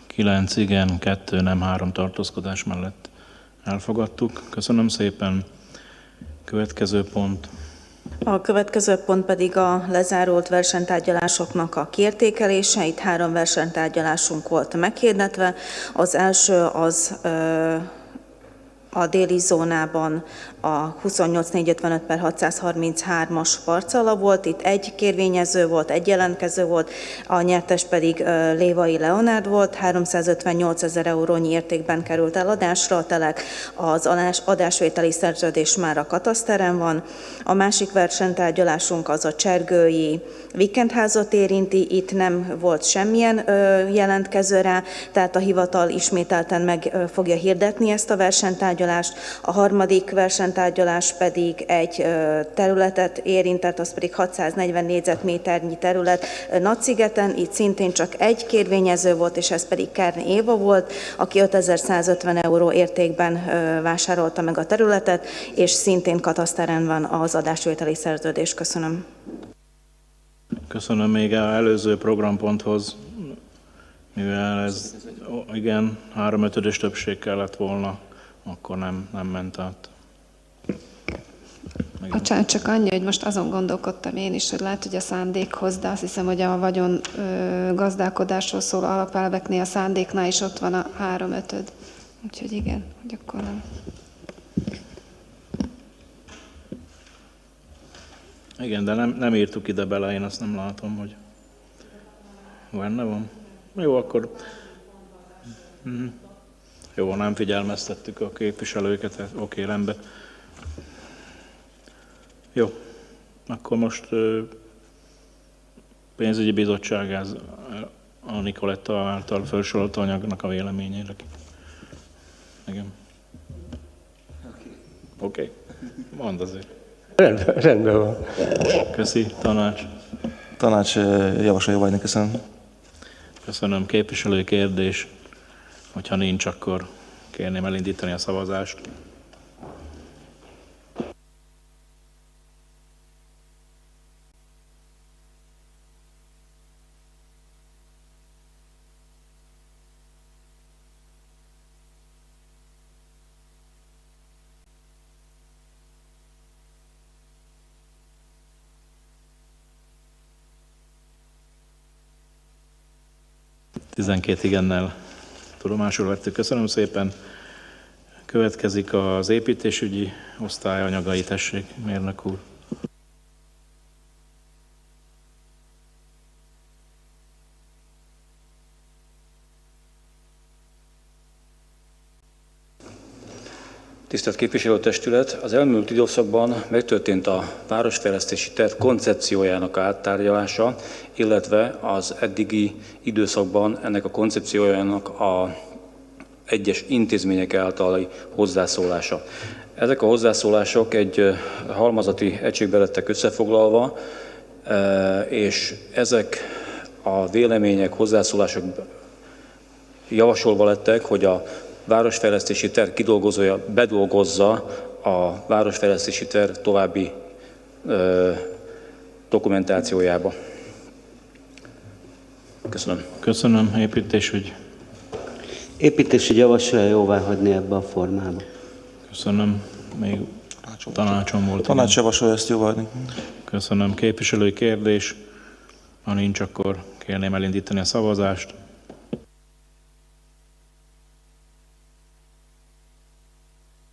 Kilenc igen, 2 nem, 3 tartózkodás mellett elfogadtuk. Köszönöm szépen. Következő pont. A következő pont pedig a lezárult versenytárgyalásoknak a kiértékelése. Itt 3 versenytárgyalásunk volt meghirdetve. Az első az a déli zónában a 28.455/633-as parcella volt. Itt egy kérvényező volt, egy jelentkező volt, a nyertes pedig Lévai Leonárd volt. 358 000 eurónyi értékben került eladásra. A telek az adásvételi szerződés már a kataszteren van. A másik versenytárgyalásunk az a Csergői Vikendházat érinti. Itt nem volt semmilyen jelentkező rá, tehát a hivatal ismételten meg fogja hirdetni ezt a versenytárgyalást. A harmadik versenytárgyalás pedig egy területet érintett, az pedig 640 négyzetméternyi terület Nagyszigeten. Itt szintén csak egy kérvényező volt, és ez pedig Kern Éva volt, aki 5150 euró értékben vásárolta meg a területet, és szintén kataszteren van az adásvételi szerződés. Köszönöm. Köszönöm. Még az előző programponthoz, mivel ez igen, 3/5 többség kellett volna, akkor nem ment át. Bocsánat, csak annyi, hogy most azon gondolkodtam én is, hogy lehet, hogy a szándékhoz, de azt hiszem, hogy a vagyon gazdálkodásról szóló alapelveknél a szándéknál is ott van a 3/5. Úgyhogy igen, hogy akkor nem. Igen, de nem írtuk ide bele, én azt nem látom, hogy benne van. Jó, akkor jó, nem figyelmeztettük a képviselőket, oké, rendben. Jó, akkor most pénzügyi bizottság a Nikoletta által felsorolt anyagnak a véleményére. Igen. Oké. Mondd azért. Rendben van. Köszi, tanács. Tanács javasolja vagy, köszönöm. Köszönöm. Képviselő kérdés. Hogyha nincs, akkor kérném elindítani a szavazást. igennel tudomásul vettük. Köszönöm szépen. Következik az építésügyi osztály anyagai, tessék, mérnök úr. Tisztelt Képviselőtestület! Az elmúlt időszakban megtörtént a városfejlesztési terv koncepciójának áttárgyalása, illetve az eddigi időszakban ennek a koncepciójának a egyes intézmények általi hozzászólása. Ezek a hozzászólások egy halmazati egységbe lettek összefoglalva, és ezek a vélemények, hozzászólások javasolva lettek, hogy a városfejlesztési terv kidolgozója bedolgozza a városfejlesztési terv további dokumentációjába. Köszönöm. Köszönöm. Építésügy. Építésügy javasolja jóváhagyni ebbe a formába. Köszönöm. Még tanácsom volt. Tanács javasolja ezt jóváhagyni. Köszönöm. Képviselői kérdés. Ha nincs, akkor kérném elindítani a szavazást.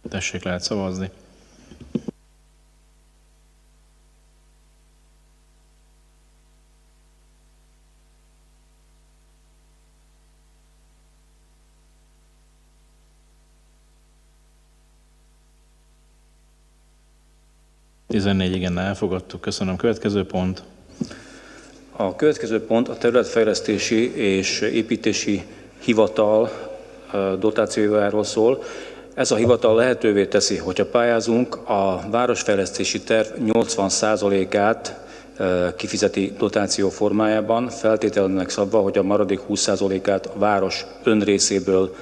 Tessék, lehet szavazni. Igen, elfogadtuk. Köszönöm. Következő pont. A következő pont a területfejlesztési és építési hivatal dotációjáról szól. Ez a hivatal lehetővé teszi, hogyha pályázunk, a városfejlesztési terv 80%-át kifizeti dotáció formájában, feltételnek szabva, hogy a maradék 20%-át a város önrészéből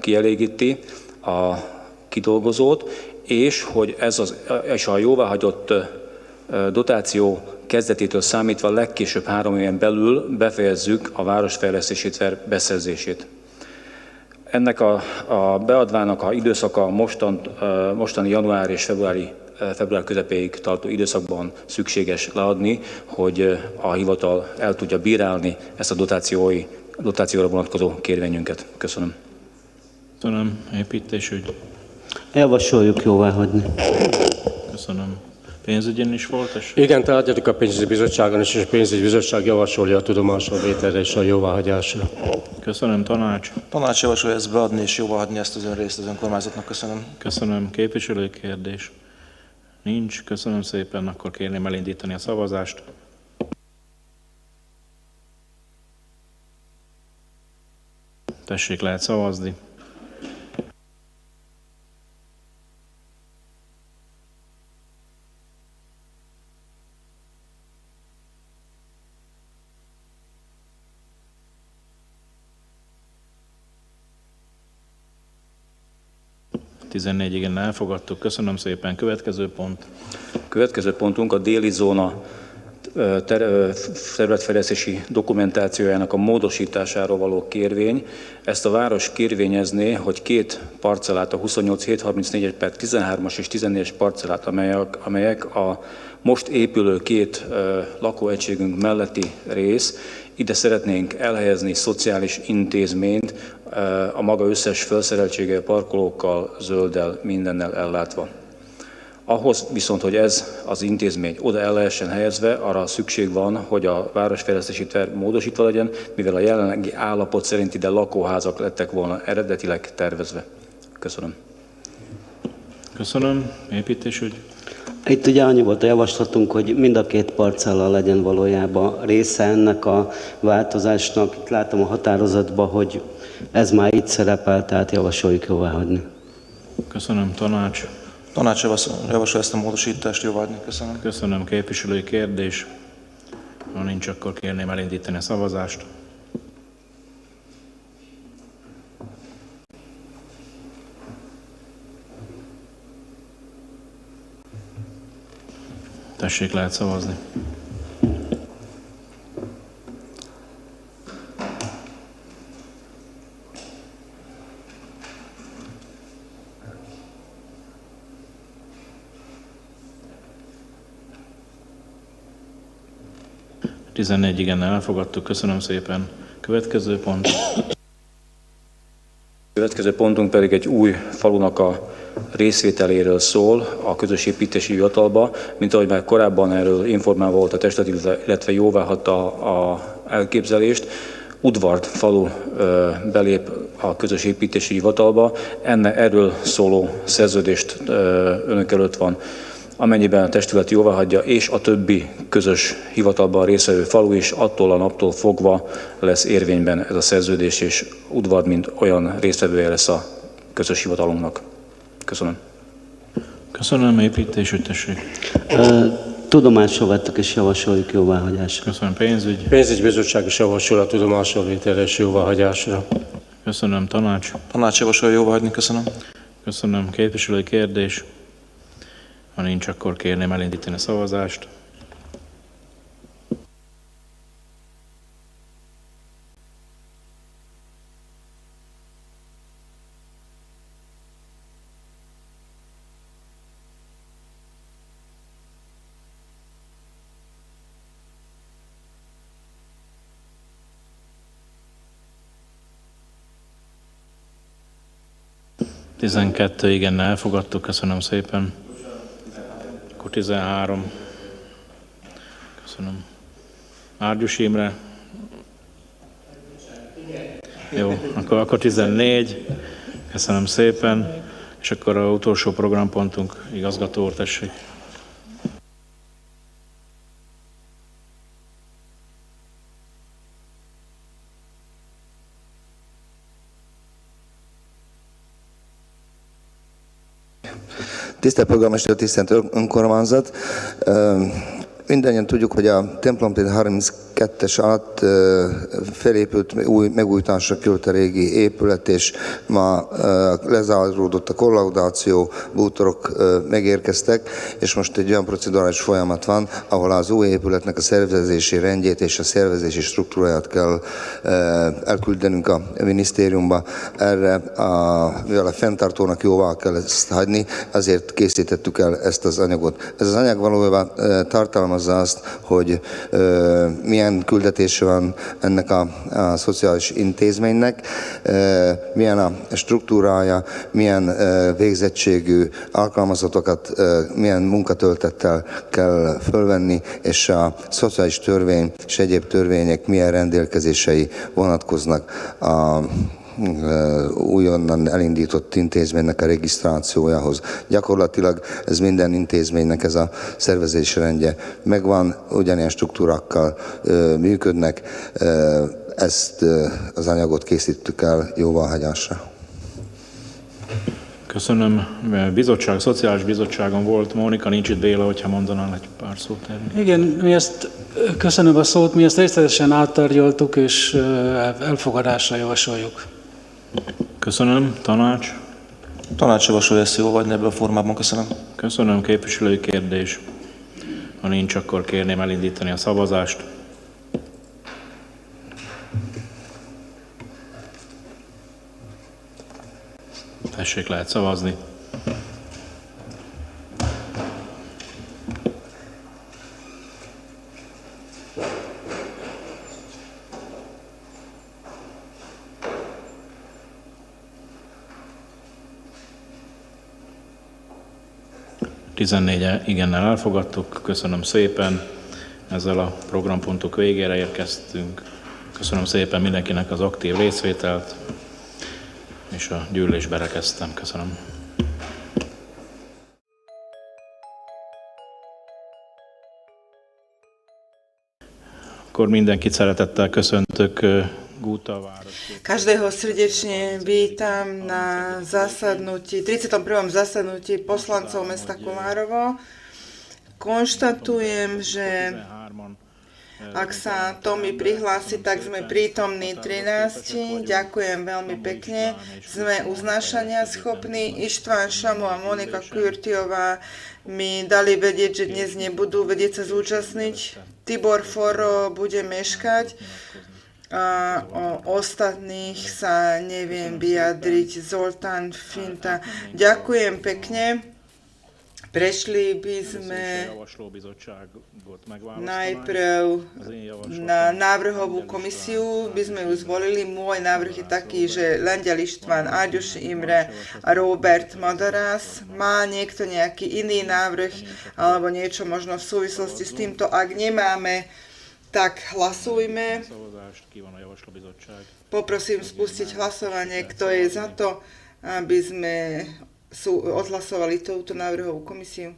kielégíti a kidolgozót, és hogy és a jóváhagyott dotáció kezdetétől számítva legkésőbb 3 éven belül befejezzük a városfejlesztési terv beszerzését. Ennek a beadvának a időszaka mostani január és február közepéig tartó időszakban szükséges leadni, hogy a hivatal el tudja bírálni ezt a dotációra vonatkozó kérvényünket. Köszönöm. Köszönöm. Építésügy. Javasoljuk jóváhagyni. Köszönöm. Pénzügyen is volt? Igen, tárgyaljuk a pénzügyi bizottságon is, és a pénzügyi bizottság javasolja a tudomásra vételre és a jóváhagyásra. Köszönöm, tanács. Tanács javasolja ezt beadni és jóváhagyni ezt az önrészt az önkormányzatnak. Köszönöm. Köszönöm. Képviselő kérdés. Nincs. Köszönöm szépen. Akkor kérném elindítani a szavazást. Tessék, lehet szavazni. Igen, elfogadtuk. Köszönöm szépen. Következő pont. Következő pontunk a déli zóna területfejlesztési dokumentációjának a módosításáról való kérvény. Ezt a város kérvényezné, hogy két parcellát, a 28.734/13-as és 14-es parcellát, amelyek a most épülő két lakóegységünk melletti rész, ide szeretnénk elhelyezni szociális intézményt, a maga összes felszereltséggel, parkolókkal, zölddel, mindennel ellátva. Ahhoz viszont, hogy ez az intézmény oda el lehessen helyezve, arra szükség van, hogy a városfejlesztési terv módosítva legyen, mivel a jelenlegi állapot szerint ide lakóházak lettek volna eredetileg tervezve. Köszönöm. Köszönöm. Építésügy. Itt ugye annyi volt a javaslatunk, hogy mind a két parcella legyen valójában része ennek a változásnak. Itt látom a határozatban, hogy ez már itt szerepel, tehát javasoljuk jóváhagyni. Köszönöm. Tanács. Tanács javasol ezt a módosítást jóváhagyni. Köszönöm. Köszönöm. Képviselői kérdés. Ha nincs, akkor kérném elindítani a szavazást. Tessék, lehet szavazni. Igen, elfogadtuk. Köszönöm szépen. Következő pont. Következő pontunk pedig egy új falunak a részvételéről szól a közös építési hivatalba. Mint ahogy már korábban erről informálva volt a testület, illetve jóváhagyta az elképzelést, Udvard falu belép a közös építési hivatalba. Erről szóló szerződést önök előtt van. Amennyiben a testület jóváhagyja, és a többi közös hivatalban résztvevő falu is, attól a naptól fogva lesz érvényben ez a szerződés, és Udvard, mint olyan résztvevője lesz a közös hivatalunknak. Köszönöm. Köszönöm. Építésügy, tessék. Tudomásra vettük és javasoljuk jóváhagyásra. Köszönöm. Pénzügy. Pénzügybizottság is javasol a tudomásra vételre és jóváhagyásra. Köszönöm. Tanács. Tanács javasol jóváhagyni. Köszönöm. Köszönöm. Képviselői kérdés. Ha nincs, akkor kérném elindítani a szavazást. Igen, elfogadtuk. Köszönöm szépen. Akkor 13. Köszönöm. Árgyus Imre. Jó, akkor 14. Köszönöm szépen. És akkor az utolsó programpontunk, igazgató úr, tessék. Tisztelt polgármester, tisztelt önkormányzat! Mindannyian tudjuk, hogy a templomtét 32-es alatt felépült, megújításra került a régi épület, és ma lezáródott a kollaudáció, bútorok megérkeztek, és most egy olyan procedurális folyamat van, ahol az új épületnek a szervezési rendjét és a szervezési struktúráját kell elküldenünk a minisztériumba. Erre, mivel a fenntartónak jóvá kell ezt hagyni, azért készítettük el ezt az anyagot. Ez az anyag valójában tartalmazza azt, hogy milyen küldetése van ennek a szociális intézménynek, milyen a struktúrája, milyen végzettségű alkalmazottakat, milyen munkatöltettel kell fölvenni, és a szociális törvény és egyéb törvények milyen rendelkezései vonatkoznak a újonnan elindított intézménynek a regisztrációjához. Gyakorlatilag ez minden intézménynek ez a szervezési rendje megvan, ugyanilyen struktúrákkal működnek. Ezt az anyagot készítettük el jóváhagyásra. Köszönöm. Bizottság, Szociális Bizottságon volt Mónika, nincs itt Béla, hogyha mondanál egy pár szót erről. Igen, köszönöm a szót, mi ezt részletesen áttárgyaltuk, és elfogadásra javasoljuk. Köszönöm. Tanács. Tanács javasolja ezt jóváhagyni ebben a formában. Köszönöm. Köszönöm. Képviselői kérdés. Ha nincs, akkor kérném elindítani a szavazást. Tessék, lehet szavazni. Igennel elfogadtuk, köszönöm szépen. Ezzel a programpontok végére érkeztünk. Köszönöm szépen mindenkinek az aktív részvételt, és a gyűlésbe rekeztem. Köszönöm. Akkor mindenkit szeretettel köszöntök Gúta város. Každého srdečne vítam na zasadnutí, 31. zasadnutí poslancov mesta Kolárovo. Konštatujem, že ak sa Tomi prihlási, tak sme prítomní 13. Ďakujem veľmi pekne. Sme uznášania schopní. Ištván Šamo a Monika Kürtiová mi dali vedieť, že dnes nebudú vedieť sa zúčastniť. Tibor Foro bude meškať. A o ostatných sa neviem vyjadriť. Zoltán Finta. Ďakujem pekne. Prešli by sme najprv na návrhovú komisiu, by sme ju zvolili. Môj návrh je taký, že Lenďa Ištván, Áďuš Imre a Robert Madaras. Má niekto nejaký iný návrh alebo niečo možno v súvislosti s týmto? Ak nemáme, tak hlasujme. Poprosím spustiť hlasovanie. Kto je za to, aby sme odhlasovali touto návrhovú komisiu?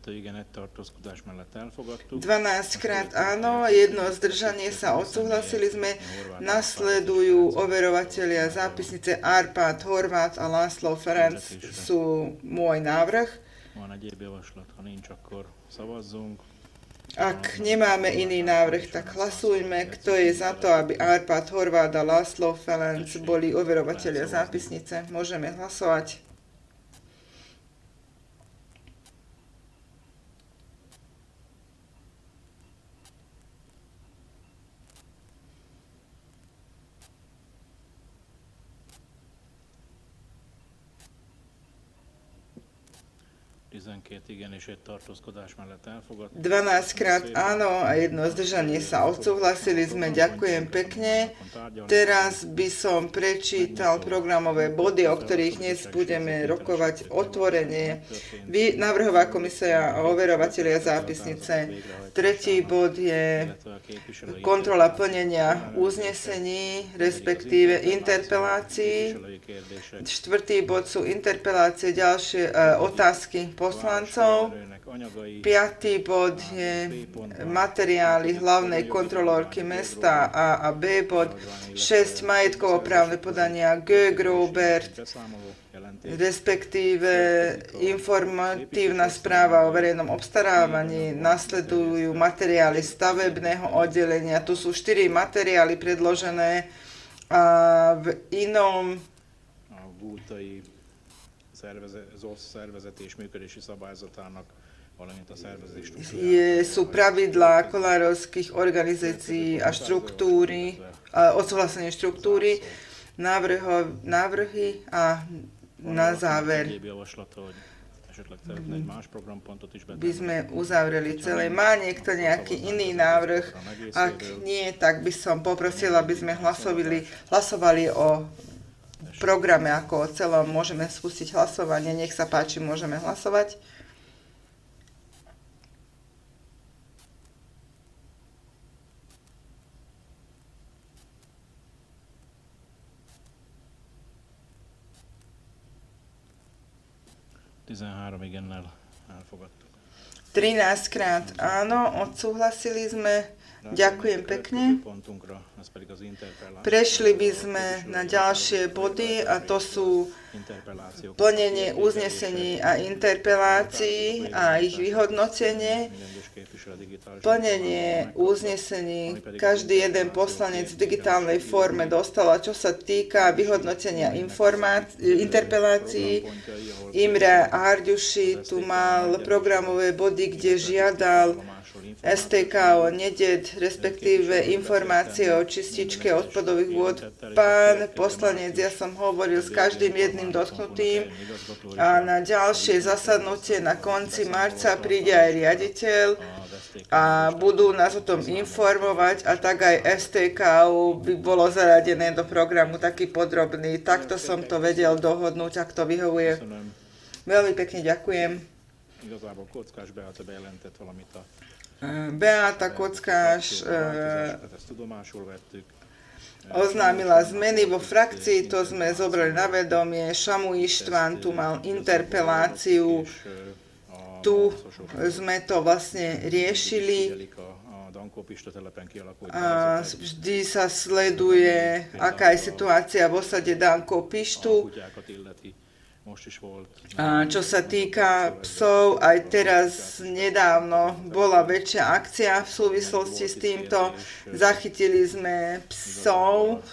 Igen, egy tartózkodás mellett elfogadtuk. 12 krát áno, jedno zdržanie sa odsúhlasili sme. Nasledujú overovatelia zápisnice Árpád Horváth a László Ferenc sú môj návrh. Van egyéb javaslat, ha nincs, akkor szavazzunk. Ak nemáme iný návrh, tak hlasujme. Kto je za to, aby Árpád Horváth a László Ferenc boli overovatelia zápisnice? Môžeme hlasovať. Igen, és egy tartózkodás mellett elfogadtuk. 12 krát áno a jedno zdržanie sa odsúhlasili sme. Ďakujem pekne. Teraz by som prečítal programové body, o ktorých dnes budeme rokovať otvorenie. Návrhová komisia a overovatelia zápisnice. Tretí bod je kontrola plnenia uznesení, respektíve interpelácií. Štvrtý bod sú interpelácie, ďalšie otázky poslancov. Piatý bod je materiály hlavnej kontrolórky mesta A a B bod. 6 majetkovo-právne podania Gög Robert, respektíve informatívna správa o verejnom obstarávaní. Nasledujú materiály stavebného oddelenia. Tu sú 4 materiály predložené a v inom szervezeti és működési szabályzatának, valamint a szervezés sú pravidlá kolárovských organizácií a štruktúry, odsúhlasenie štruktúry, návrhy a na záver by sme uzavreli celé. Má niekto nejaký iný návrh? Ak nie, tak by som poprosila, aby sme hlasovali o programe ako o celom. Môžeme spustiť hlasovanie. Nech sa páči, môžeme hlasovať. igennel elfogadtuk. 13 krát áno, odsúhlasili sme Ďakujem pekne. Prešli by sme na ďalšie body a to sú plnenie uznesení a interpelácií a ich vyhodnotenie. Plnenie uznesení každý jeden poslanec v digitálnej forme dostal, a čo sa týka vyhodnotenia interpelácií, Imre Árgyusi tu mal programové body, kde žiadal STK o nedeď, respektíve informácie o čističke odpadových vôd. Pán poslanec, ja som hovoril s každým jedným dotknutým a na ďalšie zasadnutie na konci marca príde aj riaditeľ a budú nás o tom informovať a tak aj STK by bolo zaradené do programu taký podrobný. Takto som to vedel dohodnúť, ak to vyhovuje. Veľmi pekne ďakujem. Igazából Kockás Beáta bejelentett valamit a Beáta Kockás oznámila zmeny vo frakcii, to sme zobrali na vedomie. Šamu Ištván tu mal interpeláciu, tu sme to vlastne riešili a vždy sa sleduje, aká je situácia v osade Danko Pištu. A čo sa týka psov, aj teraz nedávno bola väčšia akcia v súvislosti s týmto. Zachytili sme psov.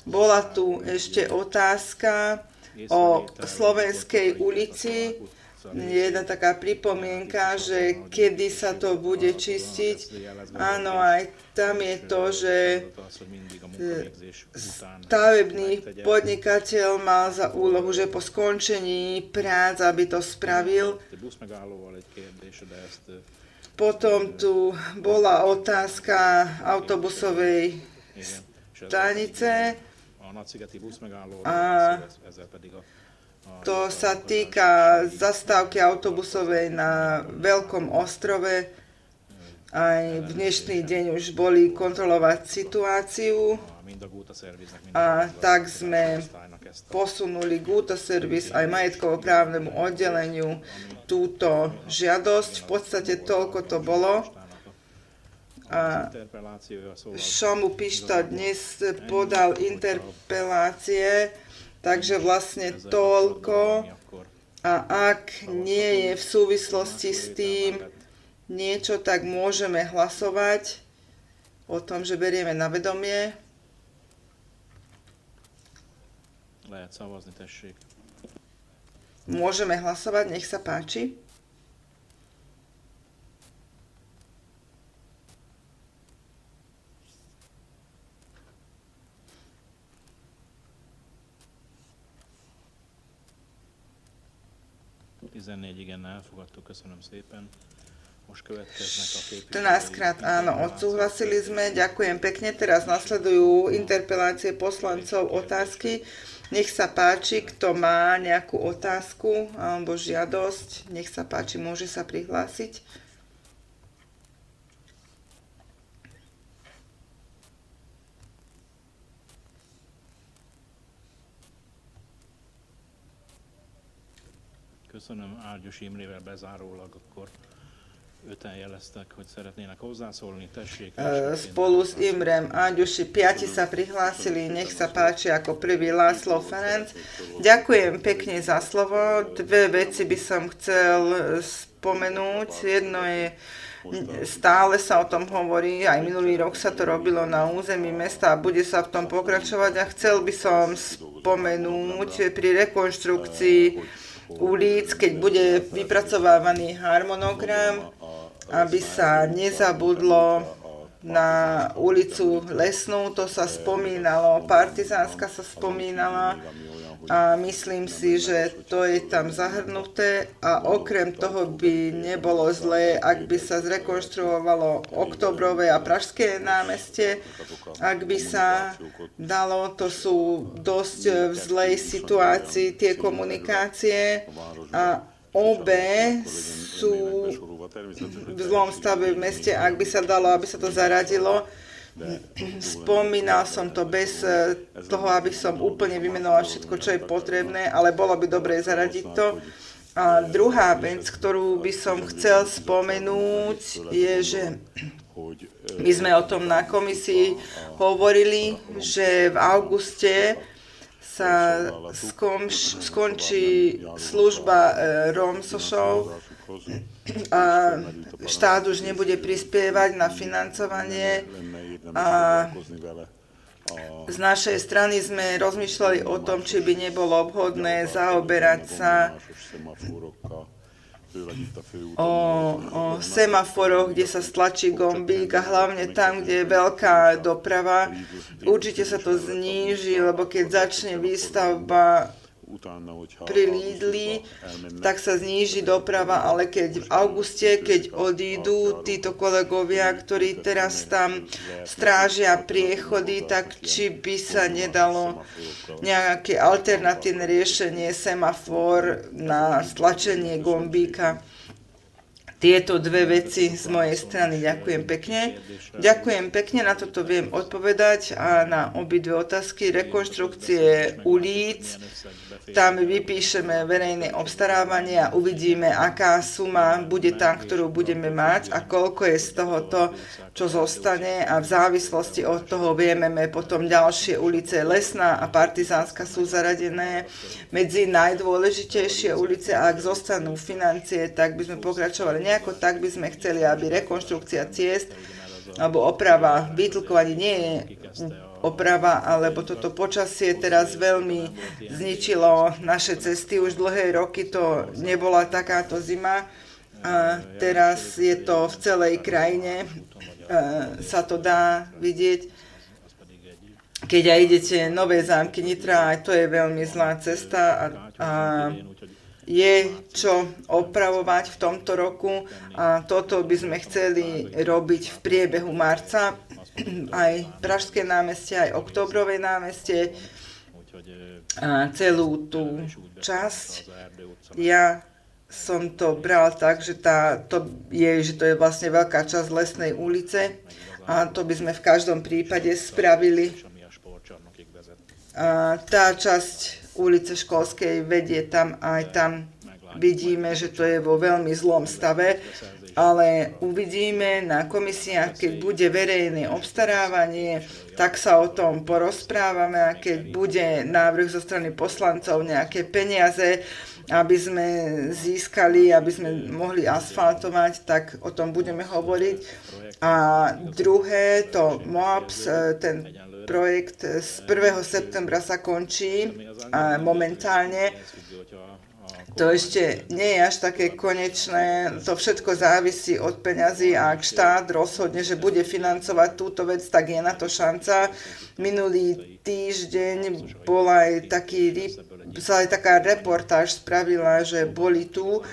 Bola tu ešte otázka o Slovenskej ulici. Jedna taká pripomienka, že kedy sa to bude čistiť. Áno, aj tam je to, že stavebný podnikateľ mal za úlohu, že po skončení prác, aby to spravil. Potom tu bola otázka autobusovej stanice a to sa týka zastávky autobusovej na Veľkom ostrove. Aj v dnešný deň už boli kontrolovať situáciu a tak sme posunuli Guta Service aj majetkovo-právnemu oddeleniu túto žiadosť. V podstate toľko to bolo. A Šamu Pišta dnes podal interpelácie, takže vlastne toľko. A ak nie je v súvislosti s tým niečo, tak môžeme hlasovať o tom, že berieme na vedomie. Môžeme hlasovať, nech sa páči. Igen, elfogadtuk, köszönöm szépen. 14-krát áno, odsúhlasili sme, ďakujem pekne. Teraz nasledujú interpelácie poslancov, otázky. Nech sa páči, kto má nejakú otázku alebo žiadosť, nech sa páči, môže sa prihlásiť. Köszönöm, Árgyusi Imrével bezárólag, akkor öten jeleztek, hogy szeretnének hozzászólni. Tessék. Spolu s Imrem Árgyusi 5 sa prihlásili, nech sa páči, ako prvý László Ferenc. Ďakujem pekne za slovo. Dve veci by som chcel spomenúť. Jedno je, stále sa o tom hovorí, aj minulý rok sa to robilo na území mesta a bude sa v tom pokračovať. A chcel by som spomenúť pri rekonštrukcii ulic, keď bude vypracovávaný harmonogram, aby sa nezabudlo na ulicu Lesnú, to sa spomínalo, Partizánska sa spomínala a myslím si, že to je tam zahrnuté a okrem toho by nebolo zlé, ak by sa zrekonštruovalo Oktobrové a Pražské námestie, ak by sa dalo, to sú dosť v zlej situácii tie komunikácie a obe sú v zlom stave v meste, ak by sa dalo, aby sa to zaradilo. Spomínal som to bez toho, aby som úplne vymenoval všetko, čo je potrebné, ale bolo by dobré zaradiť to. A druhá vec, ktorú by som chcel spomenúť, je, že my sme o tom na komisii hovorili, že v auguste sa skončí služba Romsošov a štát už nebude prispievať na financovanie a z našej strany sme rozmýšľali o tom, či by nebolo obhodné zaoberať sa o semaforoch, kde sa stlačí gombík a hlavne tam, kde je veľká doprava. Určite sa to zníži, lebo keď začne výstavba pri Lidli, tak sa zníži doprava, ale keď v auguste, keď odídu títo kolegovia, ktorí teraz tam strážia priechody, tak či by sa nedalo nejaké alternatívne riešenie, semafor na stlačenie gombíka. Tieto dve veci z mojej strany. Ďakujem pekne. Ďakujem pekne, na toto viem odpovedať a na obidve otázky. Rekonštrukcie ulic, tam vypíšeme verejné obstarávanie a uvidíme, aká suma bude tá, ktorú budeme mať a koľko je z tohoto, čo zostane a v závislosti od toho vieme potom ďalšie ulice. Lesná a Partizánska sú zaradené medzi najdôležitejšie ulice a ak zostanú financie, tak by sme pokračovali nejako tak by sme chceli, aby rekonštrukcia ciest alebo oprava, vytlkovanie nie je oprava, alebo toto počasie teraz veľmi zničilo naše cesty. Už dlhé roky to nebola takáto zima a teraz je to v celej krajine, sa to dá vidieť. Keď aj idete Nové Zámky, Nitra, aj to je veľmi zlá cesta a je čo opravovať v tomto roku a toto by sme chceli robiť v priebehu marca, aj Pražské námestie, aj Októbrové námestie, a celú tú časť. Ja som to bral tak, že to je vlastne veľká časť Lesnej ulice a to by sme v každom prípade spravili. A tá časť ulice Školskej vedie tam, aj tam vidíme, že to je vo veľmi zlom stave, ale uvidíme na komisiách, keď bude verejné obstarávanie, tak sa o tom porozprávame a keď bude návrh zo strany poslancov nejaké peniaze, aby sme získali, aby sme mohli asfaltovať, tak o tom budeme hovoriť. A druhé, to MOAPS, ten projekt z 1. septembra sa končí a momentálne. To ešte nie je až také konečné, to všetko závisí od peňazí a ak štát rozhodne, že bude financovať túto vec, tak je na to šanca. Minulý týždeň bola aj taká reportáž spravila, že boli tu.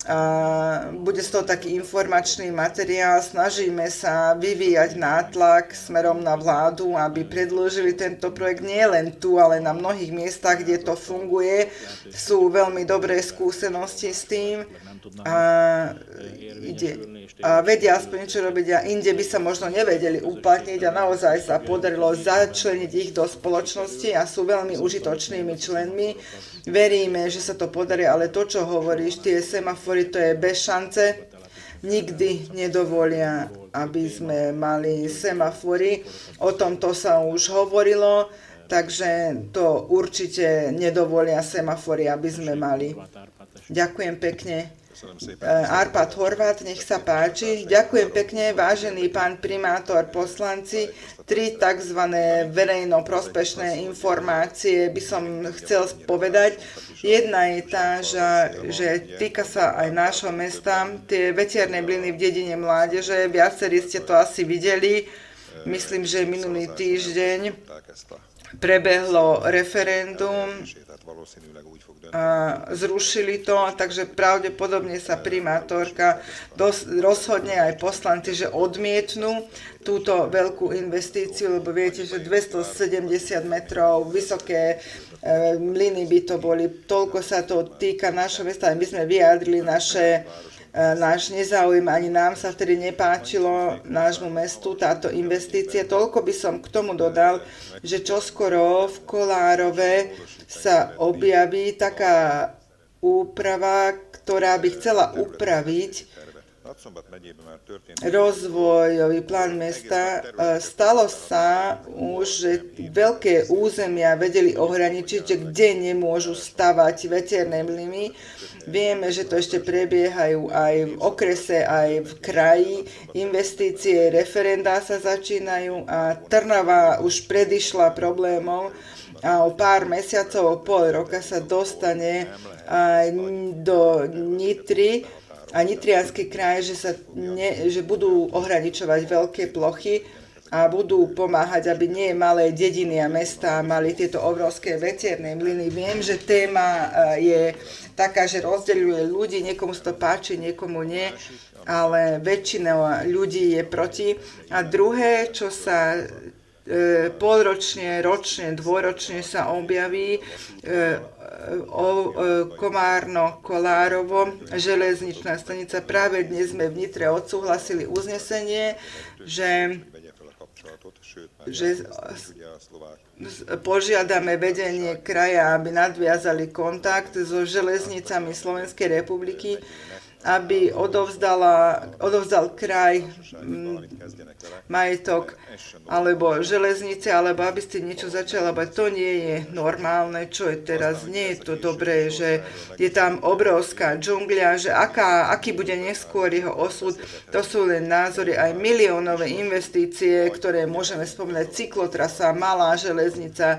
A bude z toho taký informačný materiál. Snažíme sa vyvíjať nátlak smerom na vládu, aby predĺžili tento projekt nie len tu, ale na mnohých miestach, kde to funguje. Sú veľmi dobré skúsenosti s tým a vedia aspoň čo robiť a inde by sa možno nevedeli uplatniť a naozaj sa podarilo začleniť ich do spoločnosti a sú veľmi užitočnými členmi. Veríme, že sa to podarí, ale to, čo hovoríš, tie semafory, to je bez šance. Nikdy nedovolia, aby sme mali semafory. O tomto sa už hovorilo, takže to určite nedovolia semafory, aby sme mali. Ďakujem pekne. Arpad Horvát, nech sa páči. Ďakujem pekne, vážený pán primátor, poslanci. 3 tzv. Verejnoprospešné informácie by som chcel povedať. Jedna je tá, že týka sa aj nášho mesta, tie veterné mlyny v dedine Mládeže. Viacerí ste to asi videli. Myslím, že minulý týždeň prebehlo referendum a zrušili to, takže pravdepodobne sa primátorka rozhodne aj poslanci, že odmietnú túto veľkú investíciu, lebo viete, že 270 metrov vysoké mlyny by to boli, toľko sa to týka našho mesta, aj my sme vyjadrili náš nezáujem, ani nám sa vtedy nepáčilo nášmu mestu táto investícia. Toľko by som k tomu dodal, že čoskoro v Kolárove sa objaví taká úprava, ktorá by chcela upraviť rozvojový plán mesta. Stalo sa už, že veľké územia vedeli ohraničiť, že kde nemôžu stavať veterné mlyny. Vieme, že to ešte prebiehajú aj v okrese, aj v kraji. Investície, referendá sa začínajú a Trnava už predišla problémom a o pár mesiacov, o pol roka sa dostane aj do Nitry a Nitriansky kraj, že budú ohraničovať veľké plochy a budú pomáhať, aby nie malé dediny a mestá mali tieto obrovské veterné mlyny. Viem, že téma je taká, že rozdeľuje ľudí, niekomu sa to páči, niekomu nie, ale väčšina ľudí je proti. A druhé, čo sa polročne, ročne, dvojročne sa objaví Komárno-Kolárovo, železničná stanica. Práve dnes sme v Nitre odsúhlasili uznesenie, že požiadame vedenie kraja, aby nadviazali kontakt so železnicami Slovenskej republiky, aby odovzdal kraj majetok alebo železnice, alebo aby ste niečo začali, lebo to nie je normálne, čo je teraz. Nie je to dobré, že je tam obrovská džungľa, že aký bude neskôr jeho osud. To sú len názory, aj miliónové investície, ktoré môžeme spomínať, cyklotrasa, malá železnica,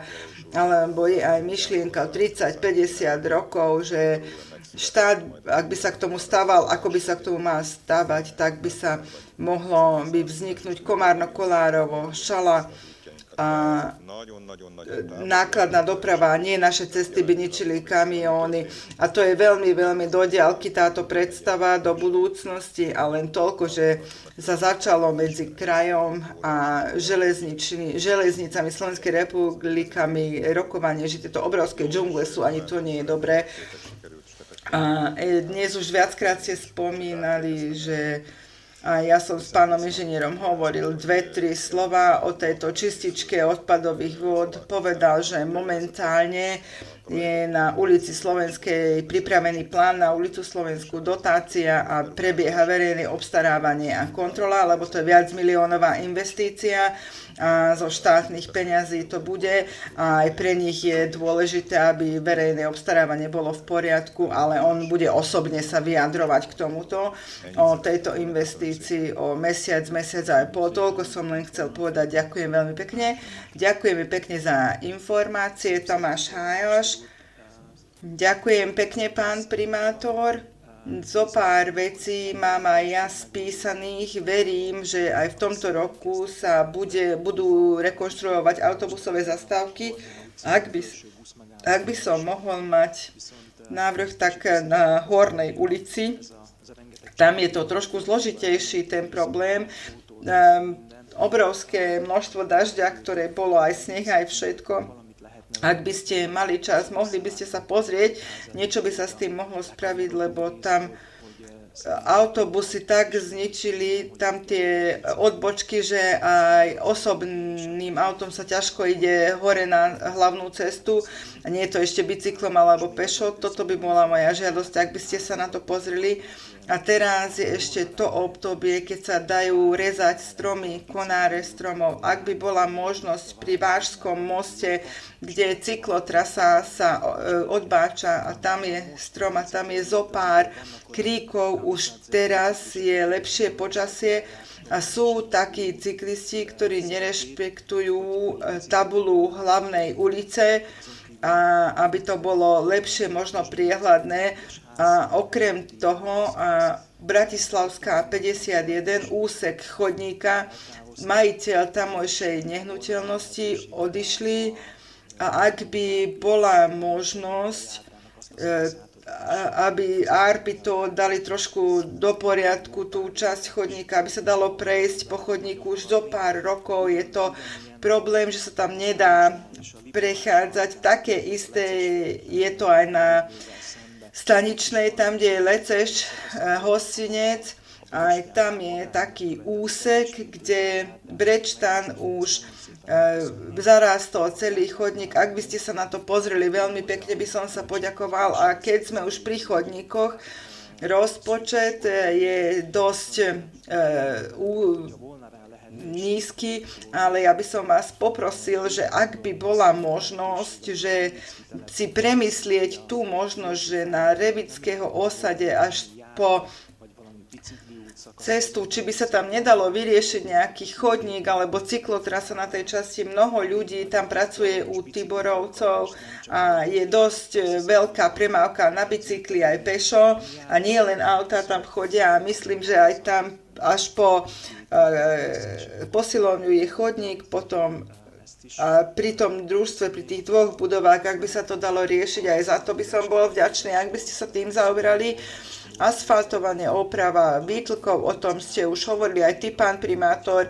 alebo je aj myšlienka 30-50 rokov, že štát, ak by sa k tomu stával, ako by sa k tomu mal stávať, tak by sa mohlo vzniknúť Komárno-Kolárovo, Šala a nákladná doprava, nie naše cesty by ničili kamióny. A to je veľmi, veľmi do diaľky táto predstava do budúcnosti a len toľko, že sa začalo medzi krajom a železnicami Slovenskej republikami rokovanie, že tieto obrovské džungle sú, ani to nie je dobré. A dnes už viackrát ste spomínali, že a ja som s pánom inžinierom hovoril 2-3 slova o tejto čističke odpadových vôd. Povedal, že momentálne je na ulici Slovenskej pripravený plán na ulicu Slovenskú, dotácia a prebieha verejné obstarávanie a kontrola, lebo to je viacmiliónová investícia a zo štátnych peňazí to bude a aj pre nich je dôležité, aby verejné obstarávanie bolo v poriadku, ale on bude osobne sa vyjadrovať k tomuto, o tejto investícii o mesiac aj pol. Toľko som len chcel povedať. Ďakujem veľmi pekne. Ďakujeme pekne za informácie. Tomáš Hájoš. Ďakujem pekne, pán primátor. Zo pár vecí mám aj ja spísaných. Verím, že aj v tomto roku sa budú rekonštruovať autobusové zastávky. Ak by som mohol mať návrh, tak na Hornej ulici, tam je to trošku zložitejší ten problém. Obrovské množstvo dažďa, ktoré bolo aj sneh, aj všetko. Ak by ste mali čas, mohli by ste sa pozrieť, niečo by sa s tým mohlo spraviť, lebo tam autobusy tak zničili tam tie odbočky, že aj osobným autom sa ťažko ide hore na hlavnú cestu. A nie je to ešte bicyklom alebo pešo. Toto by bola moja žiadosť, ak by ste sa na to pozreli. A teraz je ešte to obdobie, keď sa dajú rezať stromy, konáre stromov. Ak by bola možnosť pri Vážskom moste, kde cyklotrasa sa odbáča a tam je strom a tam je zopár kríkov, už teraz je lepšie počasie a sú takí cyklisti, ktorí nerešpektujú tabulu hlavnej ulice, a aby to bolo lepšie, možno priehľadné. A okrem toho Bratislavská 51, úsek chodníka, majiteľ tamojšej nehnuteľnosti odišli a ak by bola možnosť, aby to dali trošku do poriadku, tú časť chodníka, aby sa dalo prejsť po chodníku už zo pár rokov, je to problém, že sa tam nedá prechádzať. Také isté je to aj na Staničnej, tam, kde je Leceš, hostinec, Aj tam je taký úsek, kde Brečtan už zarástol celý chodník. Ak by ste sa na to pozreli, veľmi pekne by som sa poďakoval. A keď sme už pri chodníkoch, rozpočet je dosť nízky, ale ja by som vás poprosil, že ak by bola možnosť, že si premyslieť tú možnosť, že na Revického osade až po cestu, či by sa tam nedalo vyriešiť nejaký chodník alebo cyklotrasa na tej časti. Mnoho ľudí tam pracuje u Tiborovcov a je dosť veľká premávka na bicykli aj pešo a nie len autá tam chodia a myslím, že aj tam až po posilovňu je chodník, potom a pri tom družstve, pri tých dvoch budovách, ak by sa to dalo riešiť, aj za to by som bol vďačný, ak by ste sa tým zaoberali. Asfaltovanie, oprava výtlkov, o tom ste už hovorili aj ty, pán primátor.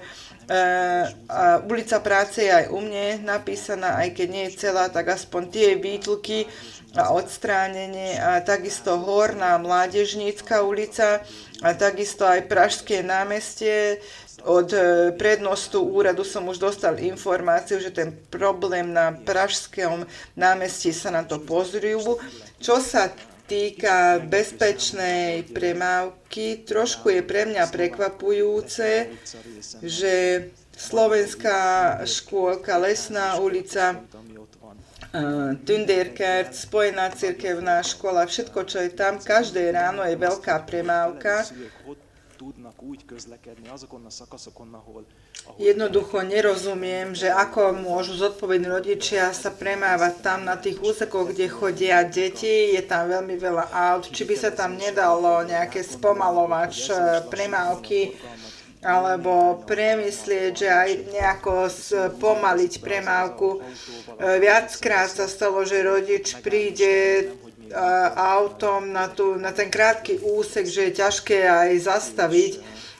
Ulica Práce je aj u mne napísaná, aj keď nie je celá, tak aspoň tie výtlky a odstránenie. A takisto Horná Mládežnícka ulica a takisto aj Pražské námestie. Od prednostu úradu som už dostal informáciu, že ten problém na Pražskom námestí sa na to pozrú. Čo sa týka bezpečnej premávky, trošku je pre mňa prekvapujúce, že Slovenská škôlka, Lesná ulica, Tünderkert, Spojená cirkevná škola, všetko, čo je tam, každé ráno je veľká premávka. Jednoducho nerozumiem, že ako môžu zodpovední rodičia sa premávať tam na tých úsekoch, kde chodia deti, je tam veľmi veľa aut, či by sa tam nedalo nejaké spomalovač premávky, alebo premyslieť, že aj nejako spomaliť premávku. Viackrát sa stalo, že rodič príde autom na ten krátky úsek, že je ťažké aj zastaviť.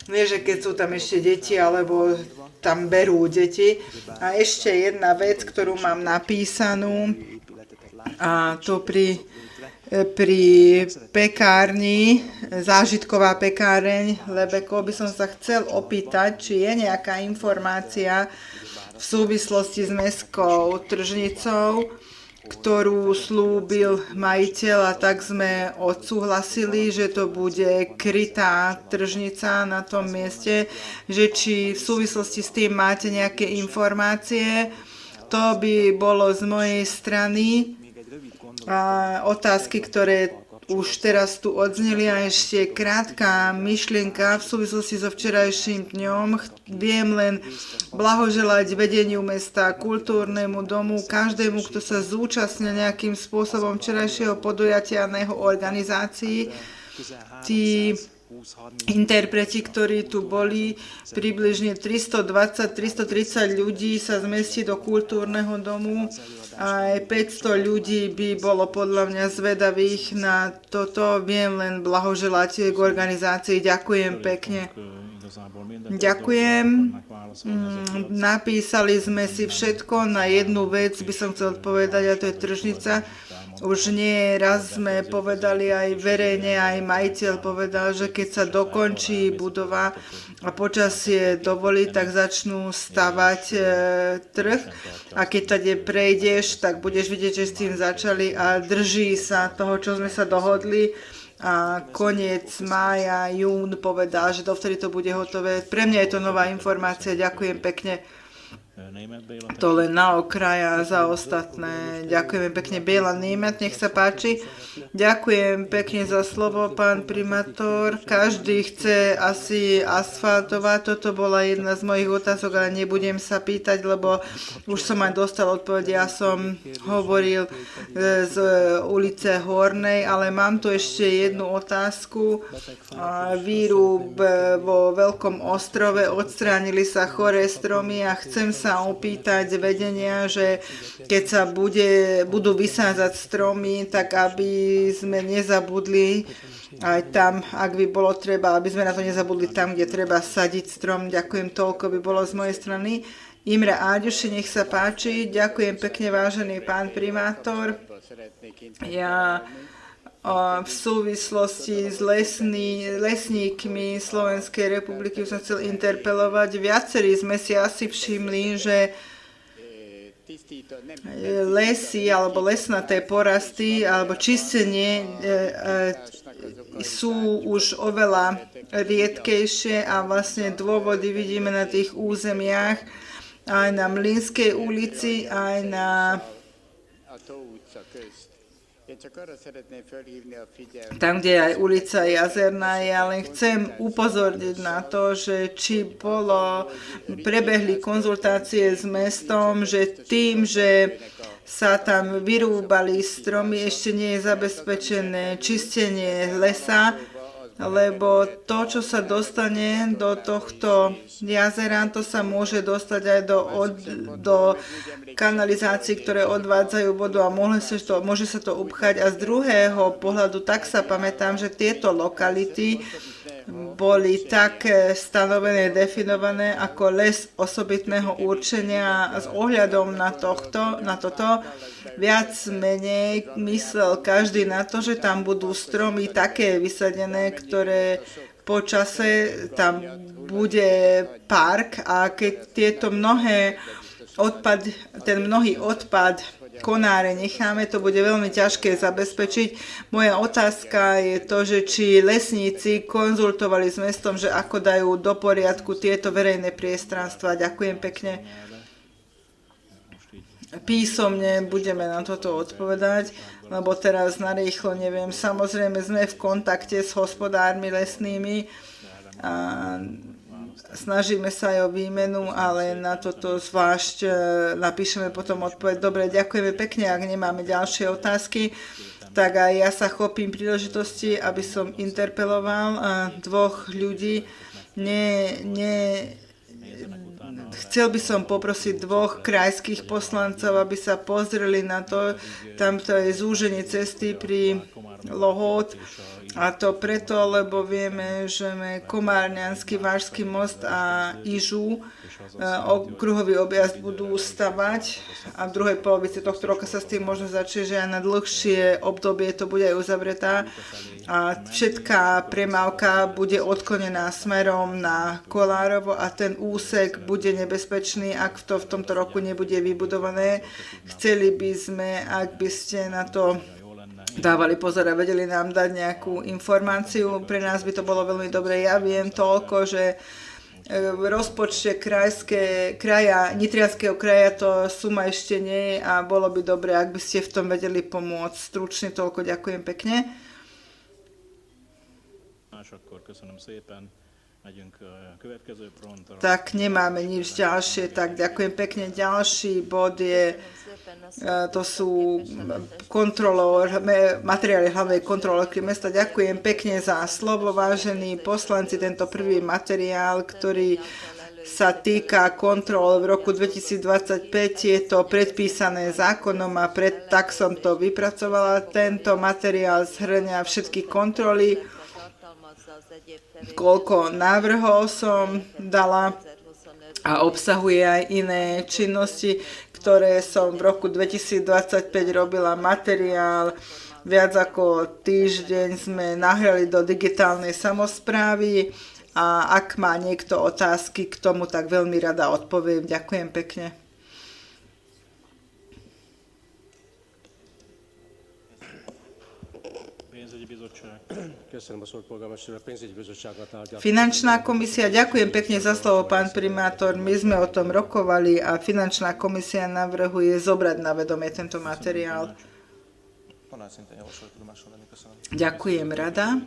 Nie, že keď sú tam ešte deti, alebo tam berú deti. A ešte jedna vec, ktorú mám napísanú, a to pri pekárni, zážitková pekáreň Lebeko, by som sa chcel opýtať, či je nejaká informácia v súvislosti s mestskou tržnicou, ktorú slúbil majiteľ, a tak sme odsúhlasili, že to bude krytá tržnica na tom mieste, že či v súvislosti s tým máte nejaké informácie. To by bolo z mojej strany. A otázky, ktoré už teraz tu odzneli, a ešte krátka myšlienka v súvislosti so včerajším dňom. Viem len blahoželať vedeniu mesta, kultúrnemu domu, každému, kto sa zúčastnil nejakým spôsobom včerajšieho podujatia na jeho organizácii. Tí interpreti, ktorí tu boli, približne 320-330 ľudí sa zmestí do kultúrneho domu. Aj 500 ľudí by bolo podľa mňa zvedavých na toto. Viem len blahoželať k organizácii. Ďakujem pekne. Ďakujem. Napísali sme si všetko. Na jednu vec by som chcel odpovedať, a to je tržnica. Už nie raz sme povedali aj verejne, aj majiteľ povedal, že keď sa dokončí budova a počasie dovolí, tak začnú stavať trh. A keď tady prejdeš, tak budeš vidieť, že s tým začali a drží sa toho, čo sme sa dohodli. A koniec mája, jún povedal, že dovtedy to bude hotové. Pre mňa je to nová informácia. Ďakujem pekne. To len na okraj a za ostatné. Ďakujeme pekne. Béla Német, nech sa páči. Ďakujem pekne za slovo, pán primátor. Každý chce asi asfaltovať. Toto bola jedna z mojich otázok, ale nebudem sa pýtať, lebo už som aj dostal odpoveď. Ja som hovoril z ulice Hornej, ale mám tu ešte jednu otázku. Výrub vo Veľkom Ostrove, odstránili sa choré stromy a chcem sa opýtať vedenia, že keď sa budú vysádzať stromy, tak aby sme nezabudli aj tam, ak by bolo treba, aby sme na to nezabudli tam, kde treba sadiť strom. Ďakujem, toľko by bolo z mojej strany. Imre Áďuši, nech sa páči. Ďakujem pekne, vážený pán primátor. Ja v súvislosti s lesníkmi Slovenskej republiky som chcel interpelovať. Viacerí sme si asi všimli, že lesy alebo lesnaté porasty alebo čistenie sú už oveľa riedkejšie a vlastne dôvody vidíme na tých územiach aj na Mlynskej ulici, aj na tam, kde je aj ulica Jazerná, ja len chcem upozorniť na to, že či prebehli konzultácie s mestom, že tým, že sa tam vyrúbali stromy, ešte nie je zabezpečené čistenie lesa, lebo to, čo sa dostane do tohto jazera, to sa môže dostať aj do kanalizácií, ktoré odvádzajú vodu a môže sa to upchať. A z druhého pohľadu tak sa pamätám, že tieto lokality boli tak stanovené, definované ako les osobitného určenia a s ohľadom na toto viac menej myslel každý na to, že tam budú stromy také vysadené, ktoré po čase tam bude park a keď tieto ten mnohý odpad konáre necháme, to bude veľmi ťažké zabezpečiť. Moja otázka je to, že či lesníci konzultovali s mestom, že ako dajú do poriadku tieto verejné priestranstva. Ďakujem pekne. Písomne budeme na toto odpovedať, lebo teraz narýchlo neviem. Samozrejme sme v kontakte s hospodármi lesnými a snažíme sa aj o výmenu, ale na toto zvlášť napíšeme potom odpoveď. Dobre, ďakujeme pekne, ak nemáme ďalšie otázky, tak aj ja sa chopím príležitosti, aby som interpeloval dvoch ľudí. Chcel by som poprosiť dvoch krajských poslancov, aby sa pozreli na to, tamto je zúženie cesty pri Lohot. A to preto, lebo vieme, že Komárňanský, Vážsky most a Ižu okruhový objazd budú stavať a v druhej polovici tohto roka sa s tým možno začne, že aj na dlhšie obdobie to bude aj uzavretá a všetká premávka bude odklonená smerom na Kolárovo a ten úsek bude nebezpečný, ak to v tomto roku nebude vybudované. Chceli by sme, ak by ste na to dávali pozor a vedeli nám dať nejakú informáciu. Pre nás by to bolo veľmi dobre. Ja viem toľko, že v rozpočte Nitrianskeho kraja to suma ešte nie je a bolo by dobre, ak by ste v tom vedeli pomôcť. Stručne toľko. Ďakujem pekne. Tak nemáme nič ďalšie, tak ďakujem pekne. Ďalší bod to sú materiály hlavnej kontrolórky mesta. Ďakujem pekne za slovo, vážení poslanci. Tento prvý materiál, ktorý sa týka kontrol v roku 2025, je to predpísané zákonom a tak som to vypracovala. Tento materiál zhrňa všetky kontroly, koľko návrhov som dala a obsahuje aj iné činnosti, ktoré som v roku 2025 robila. Materiál viac ako týždeň sme nahrali do digitálnej samosprávy a ak má niekto otázky k tomu, tak veľmi rada odpoviem. Ďakujem pekne. Finančná komisia, ďakujem pekne za slovo, pán primátor. My sme o tom rokovali a finančná komisia navrhuje zobrať na vedomie tento materiál. Ďakujem, rada.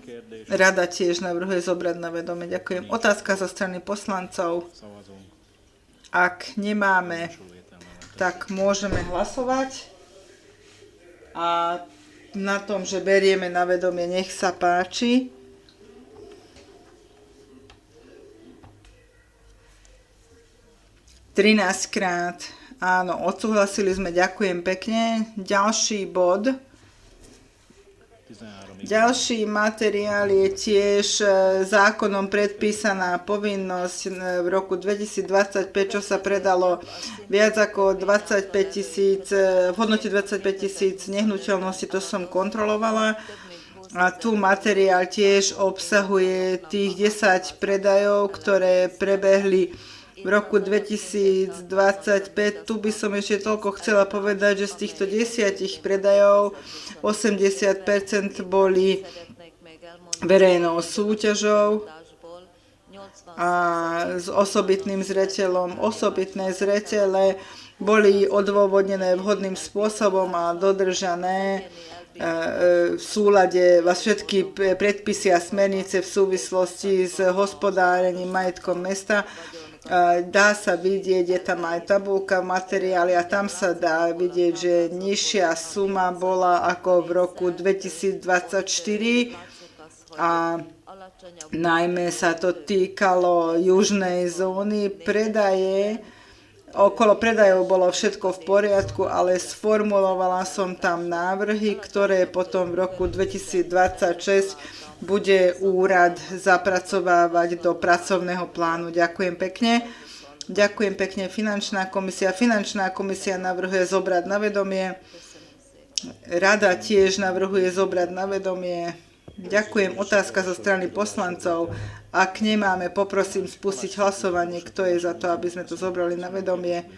Rada tiež navrhuje zobrať na vedomie. Ďakujem. Otázka zo strany poslancov. Ak nemáme, tak môžeme hlasovať. A na tom, že berieme na vedomie, nech sa páči. Trinásťkrát. Áno, odsúhlasili sme, ďakujem pekne. Ďalší bod. Ďalší materiál je tiež zákonom predpísaná povinnosť v roku 2025, čo sa predalo viac ako 25 000, v hodnote 25 000 nehnuteľností, to som kontrolovala. A tu materiál tiež obsahuje tých 10 predajov, ktoré prebehli v roku 2025. Tu by som ešte toľko chcela povedať, že z týchto 10 predajov 80% boli verejnou súťažou a s osobitným zreteľom. Osobitné zretele boli odôvodnené vhodným spôsobom a dodržané v súlade všetky predpisy a smernice v súvislosti s hospodárením majetkom mesta. Dá sa vidieť, je tam aj tabuľka v materiáli a tam sa dá vidieť, že nižšia suma bola ako v roku 2024 a najmä sa to týkalo južnej zóny predaje. Okolo predajov bolo všetko v poriadku, ale sformulovala som tam návrhy, ktoré potom v roku 2026 bude úrad zapracovávať do pracovného plánu. Ďakujem pekne. Ďakujem pekne Finančná komisia. Finančná komisia navrhuje zobrať na vedomie. Rada tiež navrhuje zobrať na vedomie. Ďakujem. Otázka zo strany poslancov. Ak nemáme, poprosím spustiť hlasovanie. Kto je za to, aby sme to zobrali na vedomie?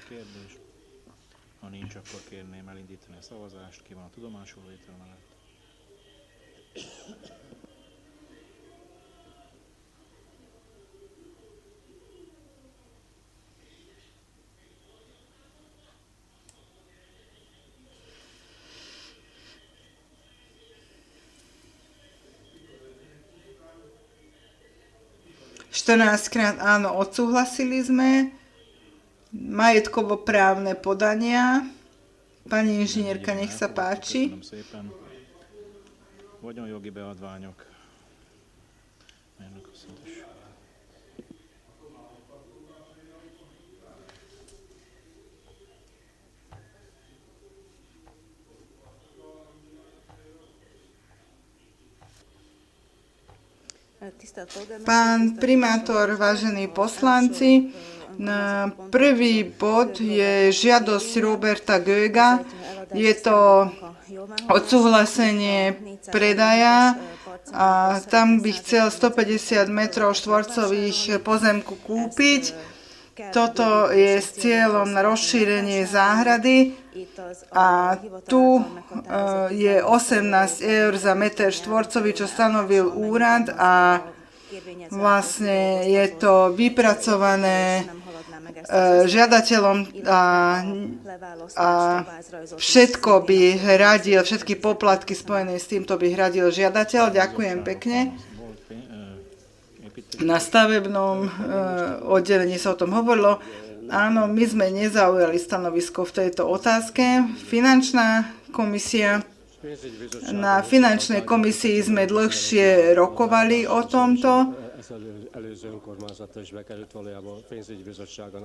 Ha nincs, akkor kérném elindítani a szavazást. Ki van a tudomásul vétel mellett? Krát áno, odsúhlasili sme. Majetkovo-právne podania. Pani inžinierka, nech sa páči. Vagyonjogi beadványok. Ennek köszönöm. Pán primátor, vážení poslanci, prvý bod je žiadosť Roberta Göga. Je to odsúhlasenie predaja a tam by chcel 150 metrov štvorcových pozemku kúpiť. Toto je s cieľom na rozšírenie záhrady a tu je 18 eur za meter štvorcový, čo stanovil úrad a vlastne je to vypracované žiadateľom a všetko by hradil, všetky poplatky spojené s týmto by hradil žiadateľ. Ďakujem pekne. Na stavebnom oddelení sa o tom hovorilo. Áno, my sme nezaujali stanovisko v tejto otázke. Finančná komisia. Na finančnej komisii sme dlhšie rokovali o tomto.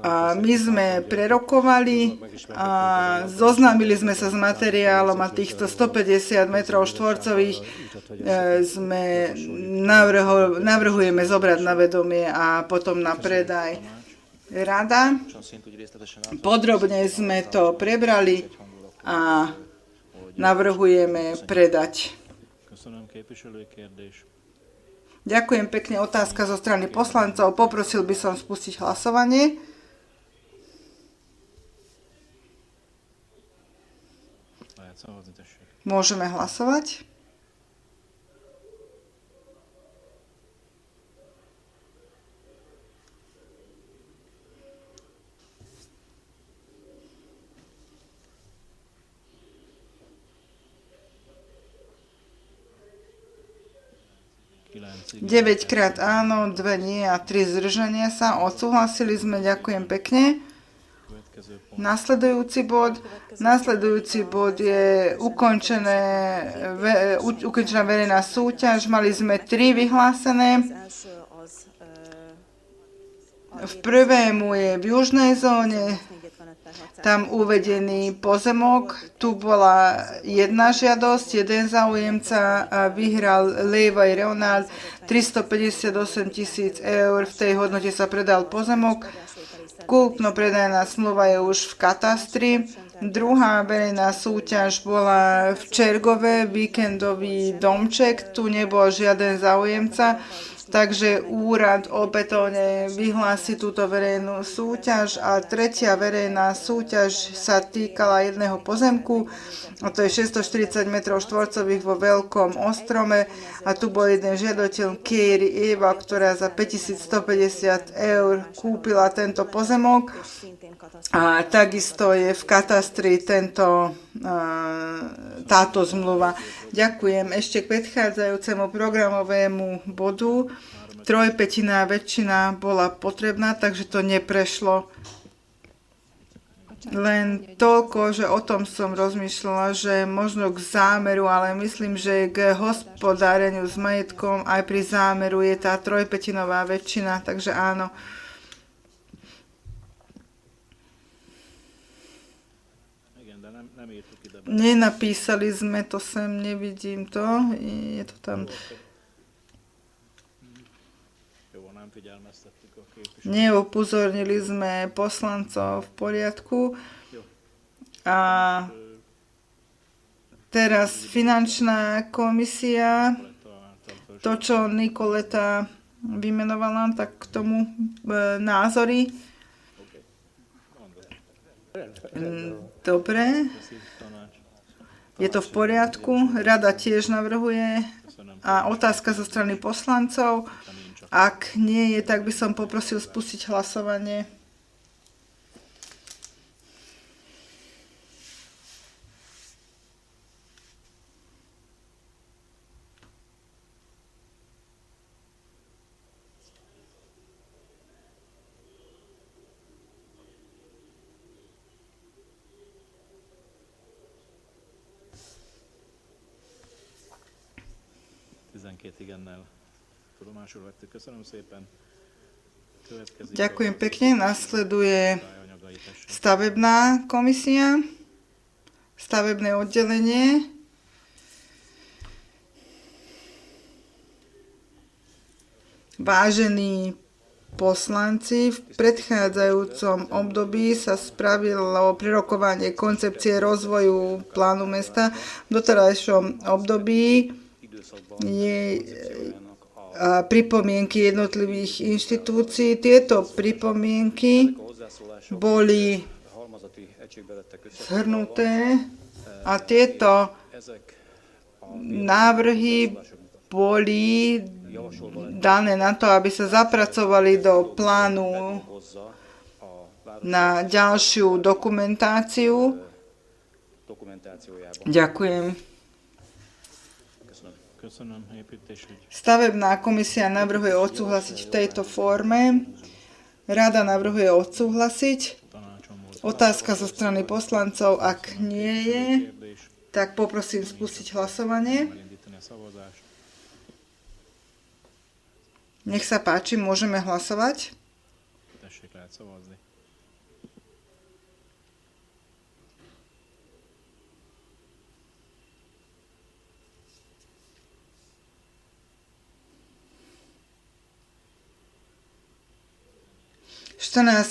A my sme prerokovali a zoznámili sme sa s materiálom a týchto 150 metrov štvorcových navrhujeme zobrať na vedomie a potom na predaj. Rada. Podrobne sme to prebrali a navrhujeme predať. Ďakujem pekne. Otázka zo strany poslancov. Poprosil by som spustiť hlasovanie. Môžeme hlasovať. Deväťkrát áno, 2 nie a 3 zdržania sa. Odsúhlasili sme, ďakujem pekne. Nasledujúci bod je ukončená verejná súťaž. Mali sme 3 vyhlásené. V prvému je v južnej zóne, tam uvedený pozemok. Tu bola jedna žiadosť, jeden záujemca a vyhral Levi Leonard 358 000 eur. V tej hodnote sa predal pozemok. Kúpno-predajná zmluva je už v katastri. Druhá verejná súťaž bola v Čergove, víkendový domček. Tu nebol žiaden záujemca. Takže úrad opätovne vyhlási túto verejnú súťaž a tretia verejná súťaž sa týkala jedného pozemku, a to je 640 m2 vo Veľkom Ostrome a tu bol jeden žiadateľ Kéry Eva, ktorá za 5150 eur kúpila tento pozemok a takisto je v katastri táto zmluva. Ďakujem. Ešte k predchádzajúcemu programovému bodu. 3/5 väčšina bola potrebná, takže to neprešlo. Len toľko, že o tom som rozmýšľala, že možno k zámeru, ale myslím, že k hospodáreniu s majetkom aj pri zámeru je tá 3/5 väčšina, takže áno. Nenapísali sme to sem, nevidím to. Je to tam. Neupozornili sme poslancov, v poriadku. A teraz finančná komisia, to, čo Nikoleta vymenovala, tak k tomu názory. Dobre. Je to v poriadku. Rada tiež navrhuje. A otázka zo strany poslancov. Ak nie je, tak by som poprosil spustiť hlasovanie. Ďakujem pekne. Nasleduje stavebná komisia, stavebné oddelenie. Vážení poslanci, v predchádzajúcom období sa spravilo prerokovanie koncepcie rozvoju plánu mesta. V doterajšom období pripomienky jednotlivých inštitúcií. Tieto pripomienky boli zhrnuté a tieto návrhy boli dané na to, aby sa zapracovali do plánu na ďalšiu dokumentáciu. Ďakujem. Stavebná komisia navrhuje odsúhlasiť v tejto forme. Rada navrhuje odsúhlasiť. Otázka zo strany poslancov, ak nie je, tak poprosím spustiť hlasovanie. Nech sa páči, môžeme hlasovať.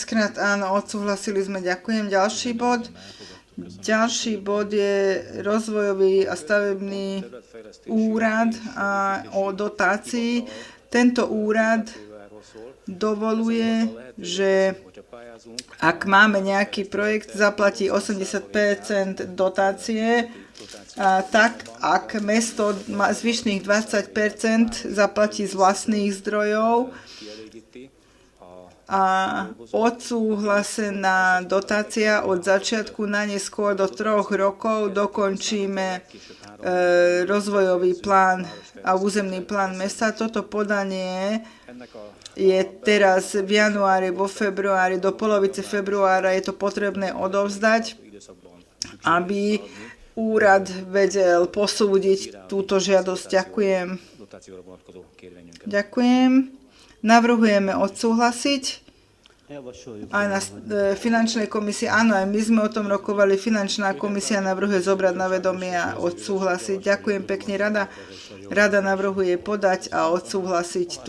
Krát áno, odsúhlasili sme, ďakujem. Ďalší bod. Ďalší bod je rozvojový a stavebný úrad o dotácii. Tento úrad dovoluje, že ak máme nejaký projekt, zaplatí 80% dotácie, tak ak mesto zvyšných 20% zaplatí z vlastných zdrojov, a odsúhlasená dotácia od začiatku na neskôr do 3 rokov dokončíme rozvojový plán a územný plán mesta. Toto podanie je teraz v januári, vo februári, do polovice februára je to potrebné odovzdať, aby úrad vedel posúdiť túto žiadosť. Ďakujem. Ďakujem. Navrhujeme odsúhlasiť. Aj na finančnej komisii, áno, aj my sme o tom rokovali, finančná komisia navrhuje zobrať na vedomie a odsúhlasiť. Ďakujem pekne, rada navrhuje podať a odsúhlasiť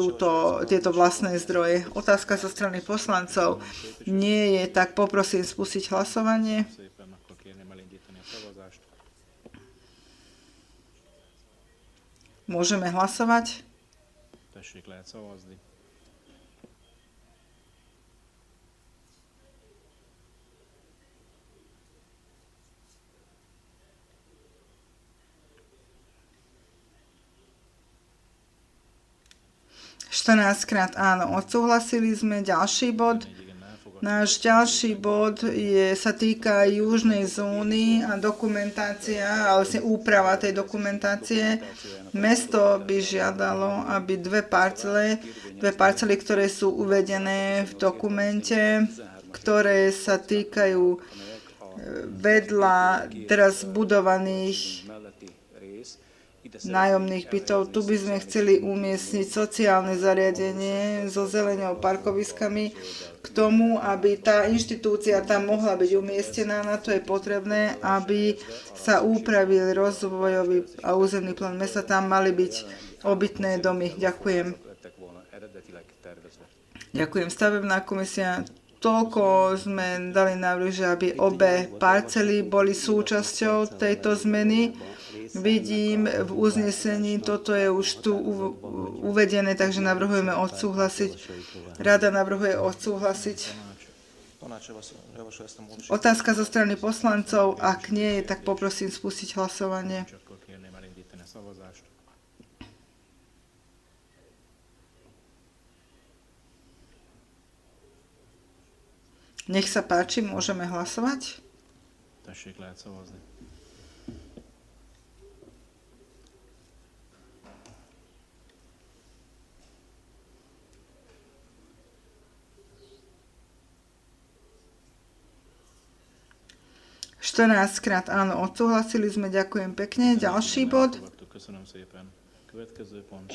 tieto vlastné zdroje. Otázka zo strany poslancov nie je, tak poprosím spustiť hlasovanie. Môžeme hlasovať? Tessék, lehet szavazni. Krát áno, odsúhlasili sme. Ďalší bod. Náš ďalší bod sa týka južnej zóny a dokumentácia, ale vlastne úprava tej dokumentácie. Mesto by žiadalo, aby dve parcely, ktoré sú uvedené v dokumente, ktoré sa týkajú vedľa teraz budovaných nájomných bytov. Tu by sme chceli umiestniť sociálne zariadenie so zeleňou parkoviskami k tomu, aby tá inštitúcia tam mohla byť umiestnená. Na to je potrebné, aby sa upravil rozvojový a územný plán mesta. Tam mali byť obytné domy. Ďakujem. Ďakujem. Stavebná komisia. Toľko sme dali návrh, že aby obe parcely boli súčasťou tejto zmeny. Vidím v uznesení, toto je už tu uvedené, takže navrhujeme odsúhlasiť. Rada navrhuje odsúhlasiť. Otázka zo strany poslancov, ak nie je, tak poprosím spustiť hlasovanie. Nech sa páči, môžeme hlasovať. Tessék, lehet szavazni. Krát áno, odsúhlasili sme, ďakujem pekne. Ďalší bod. Köszönöm szépen. Következő pont.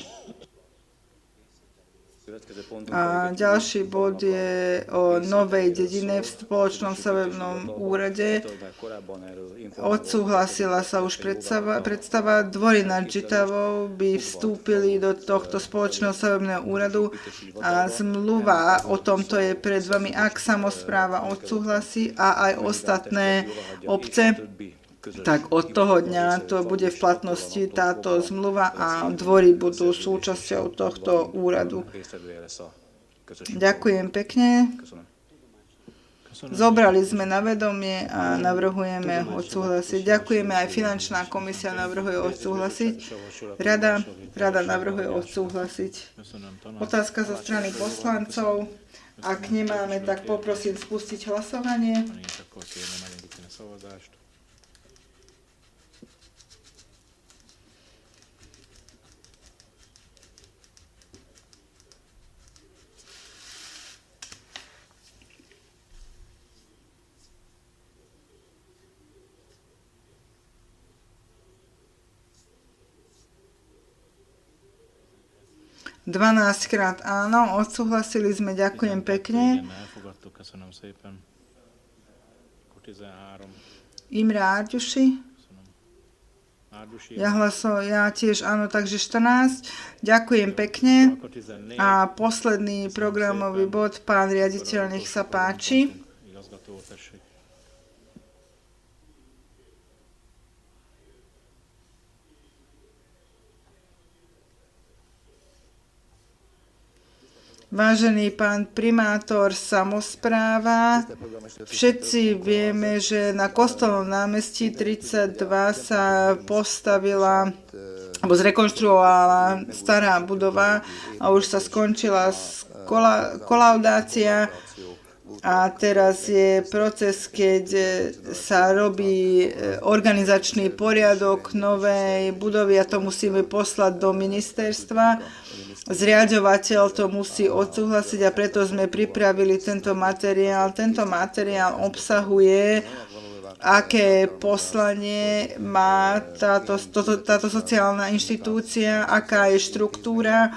A ďalší bod je o novej dedine v spoločnom stavebnom úrade. Odsúhlasila sa už predstava. Dvory nad Žitavou by vstúpili do tohto spoločného stavebného úradu a zmluva o tomto je pred vami, ak samospráva odsúhlasí a aj ostatné obce. Tak od toho dňa to bude v platnosti táto zmluva a dvory budú súčasťou tohto úradu. Ďakujem pekne. Zobrali sme na vedomie a navrhujeme odsúhlasiť. Ďakujeme, aj finančná komisia navrhuje odsúhlasiť. Rada navrhuje odsúhlasiť. Otázka zo strany poslancov. Ak nemáme, tak poprosím spustiť hlasovanie. 12 krát áno, odsúhlasili sme, ďakujem pekne. Imre Árgyusi. Ja tiež áno, takže 14. Ďakujem pekne. A posledný programový bod, pán riaditeľ, nech sa páči. Vážený pán primátor, samospráva, všetci vieme, že na Kostolnom námestí 32 sa postavila alebo zrekonštruovala stará budova a už sa skončila kolaudácia a teraz je proces, keď sa robí organizačný poriadok novej budovy a to musíme poslať do ministerstva. Zriaďovateľ to musí odsúhlasiť a preto sme pripravili tento materiál. Tento materiál obsahuje, aké poslanie má táto sociálna inštitúcia, aká je štruktúra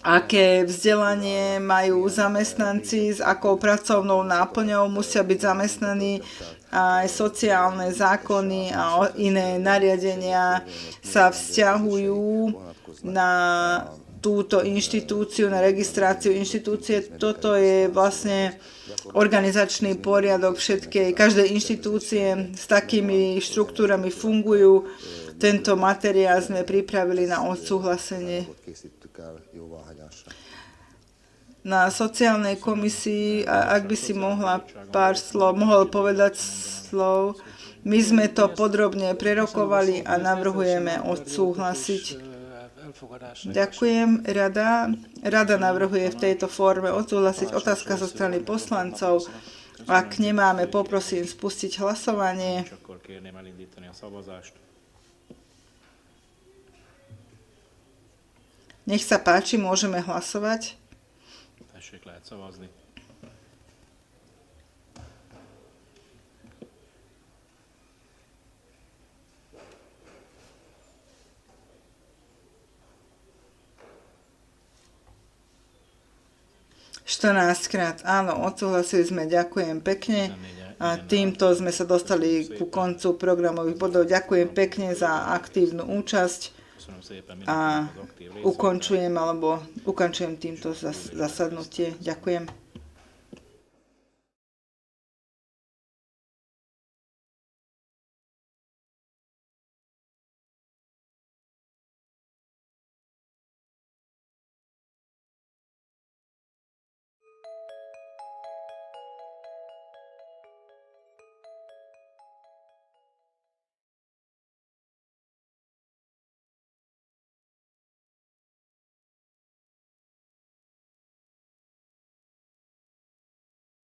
aké vzdelanie majú zamestnanci, s akou pracovnou náplňou musia byť zamestnaní, aj sociálne zákony a iné nariadenia sa vzťahujú na túto inštitúciu, na registráciu inštitúcie. Toto je vlastne organizačný poriadok každej inštitúcie, s takými štruktúrami fungujú. Tento materiál sme pripravili na odsúhlasenie. Na sociálnej komisii, ak by si mohol povedať slov, my sme to podrobne prerokovali a navrhujeme odsúhlasiť. Ďakujem. Rada navrhuje v tejto forme odsúhlasiť. Otázka zo strany poslancov. Ak nemáme, poprosím spustiť hlasovanie. Nech sa páči, môžeme hlasovať. Tessék, lehet szavazni. Krát áno, odsúhlasili sme, ďakujem pekne. A týmto sme sa dostali ku koncu programových bodov. Ďakujem pekne za aktívnu účasť a ukončujem týmto zasadnutie. Ďakujem.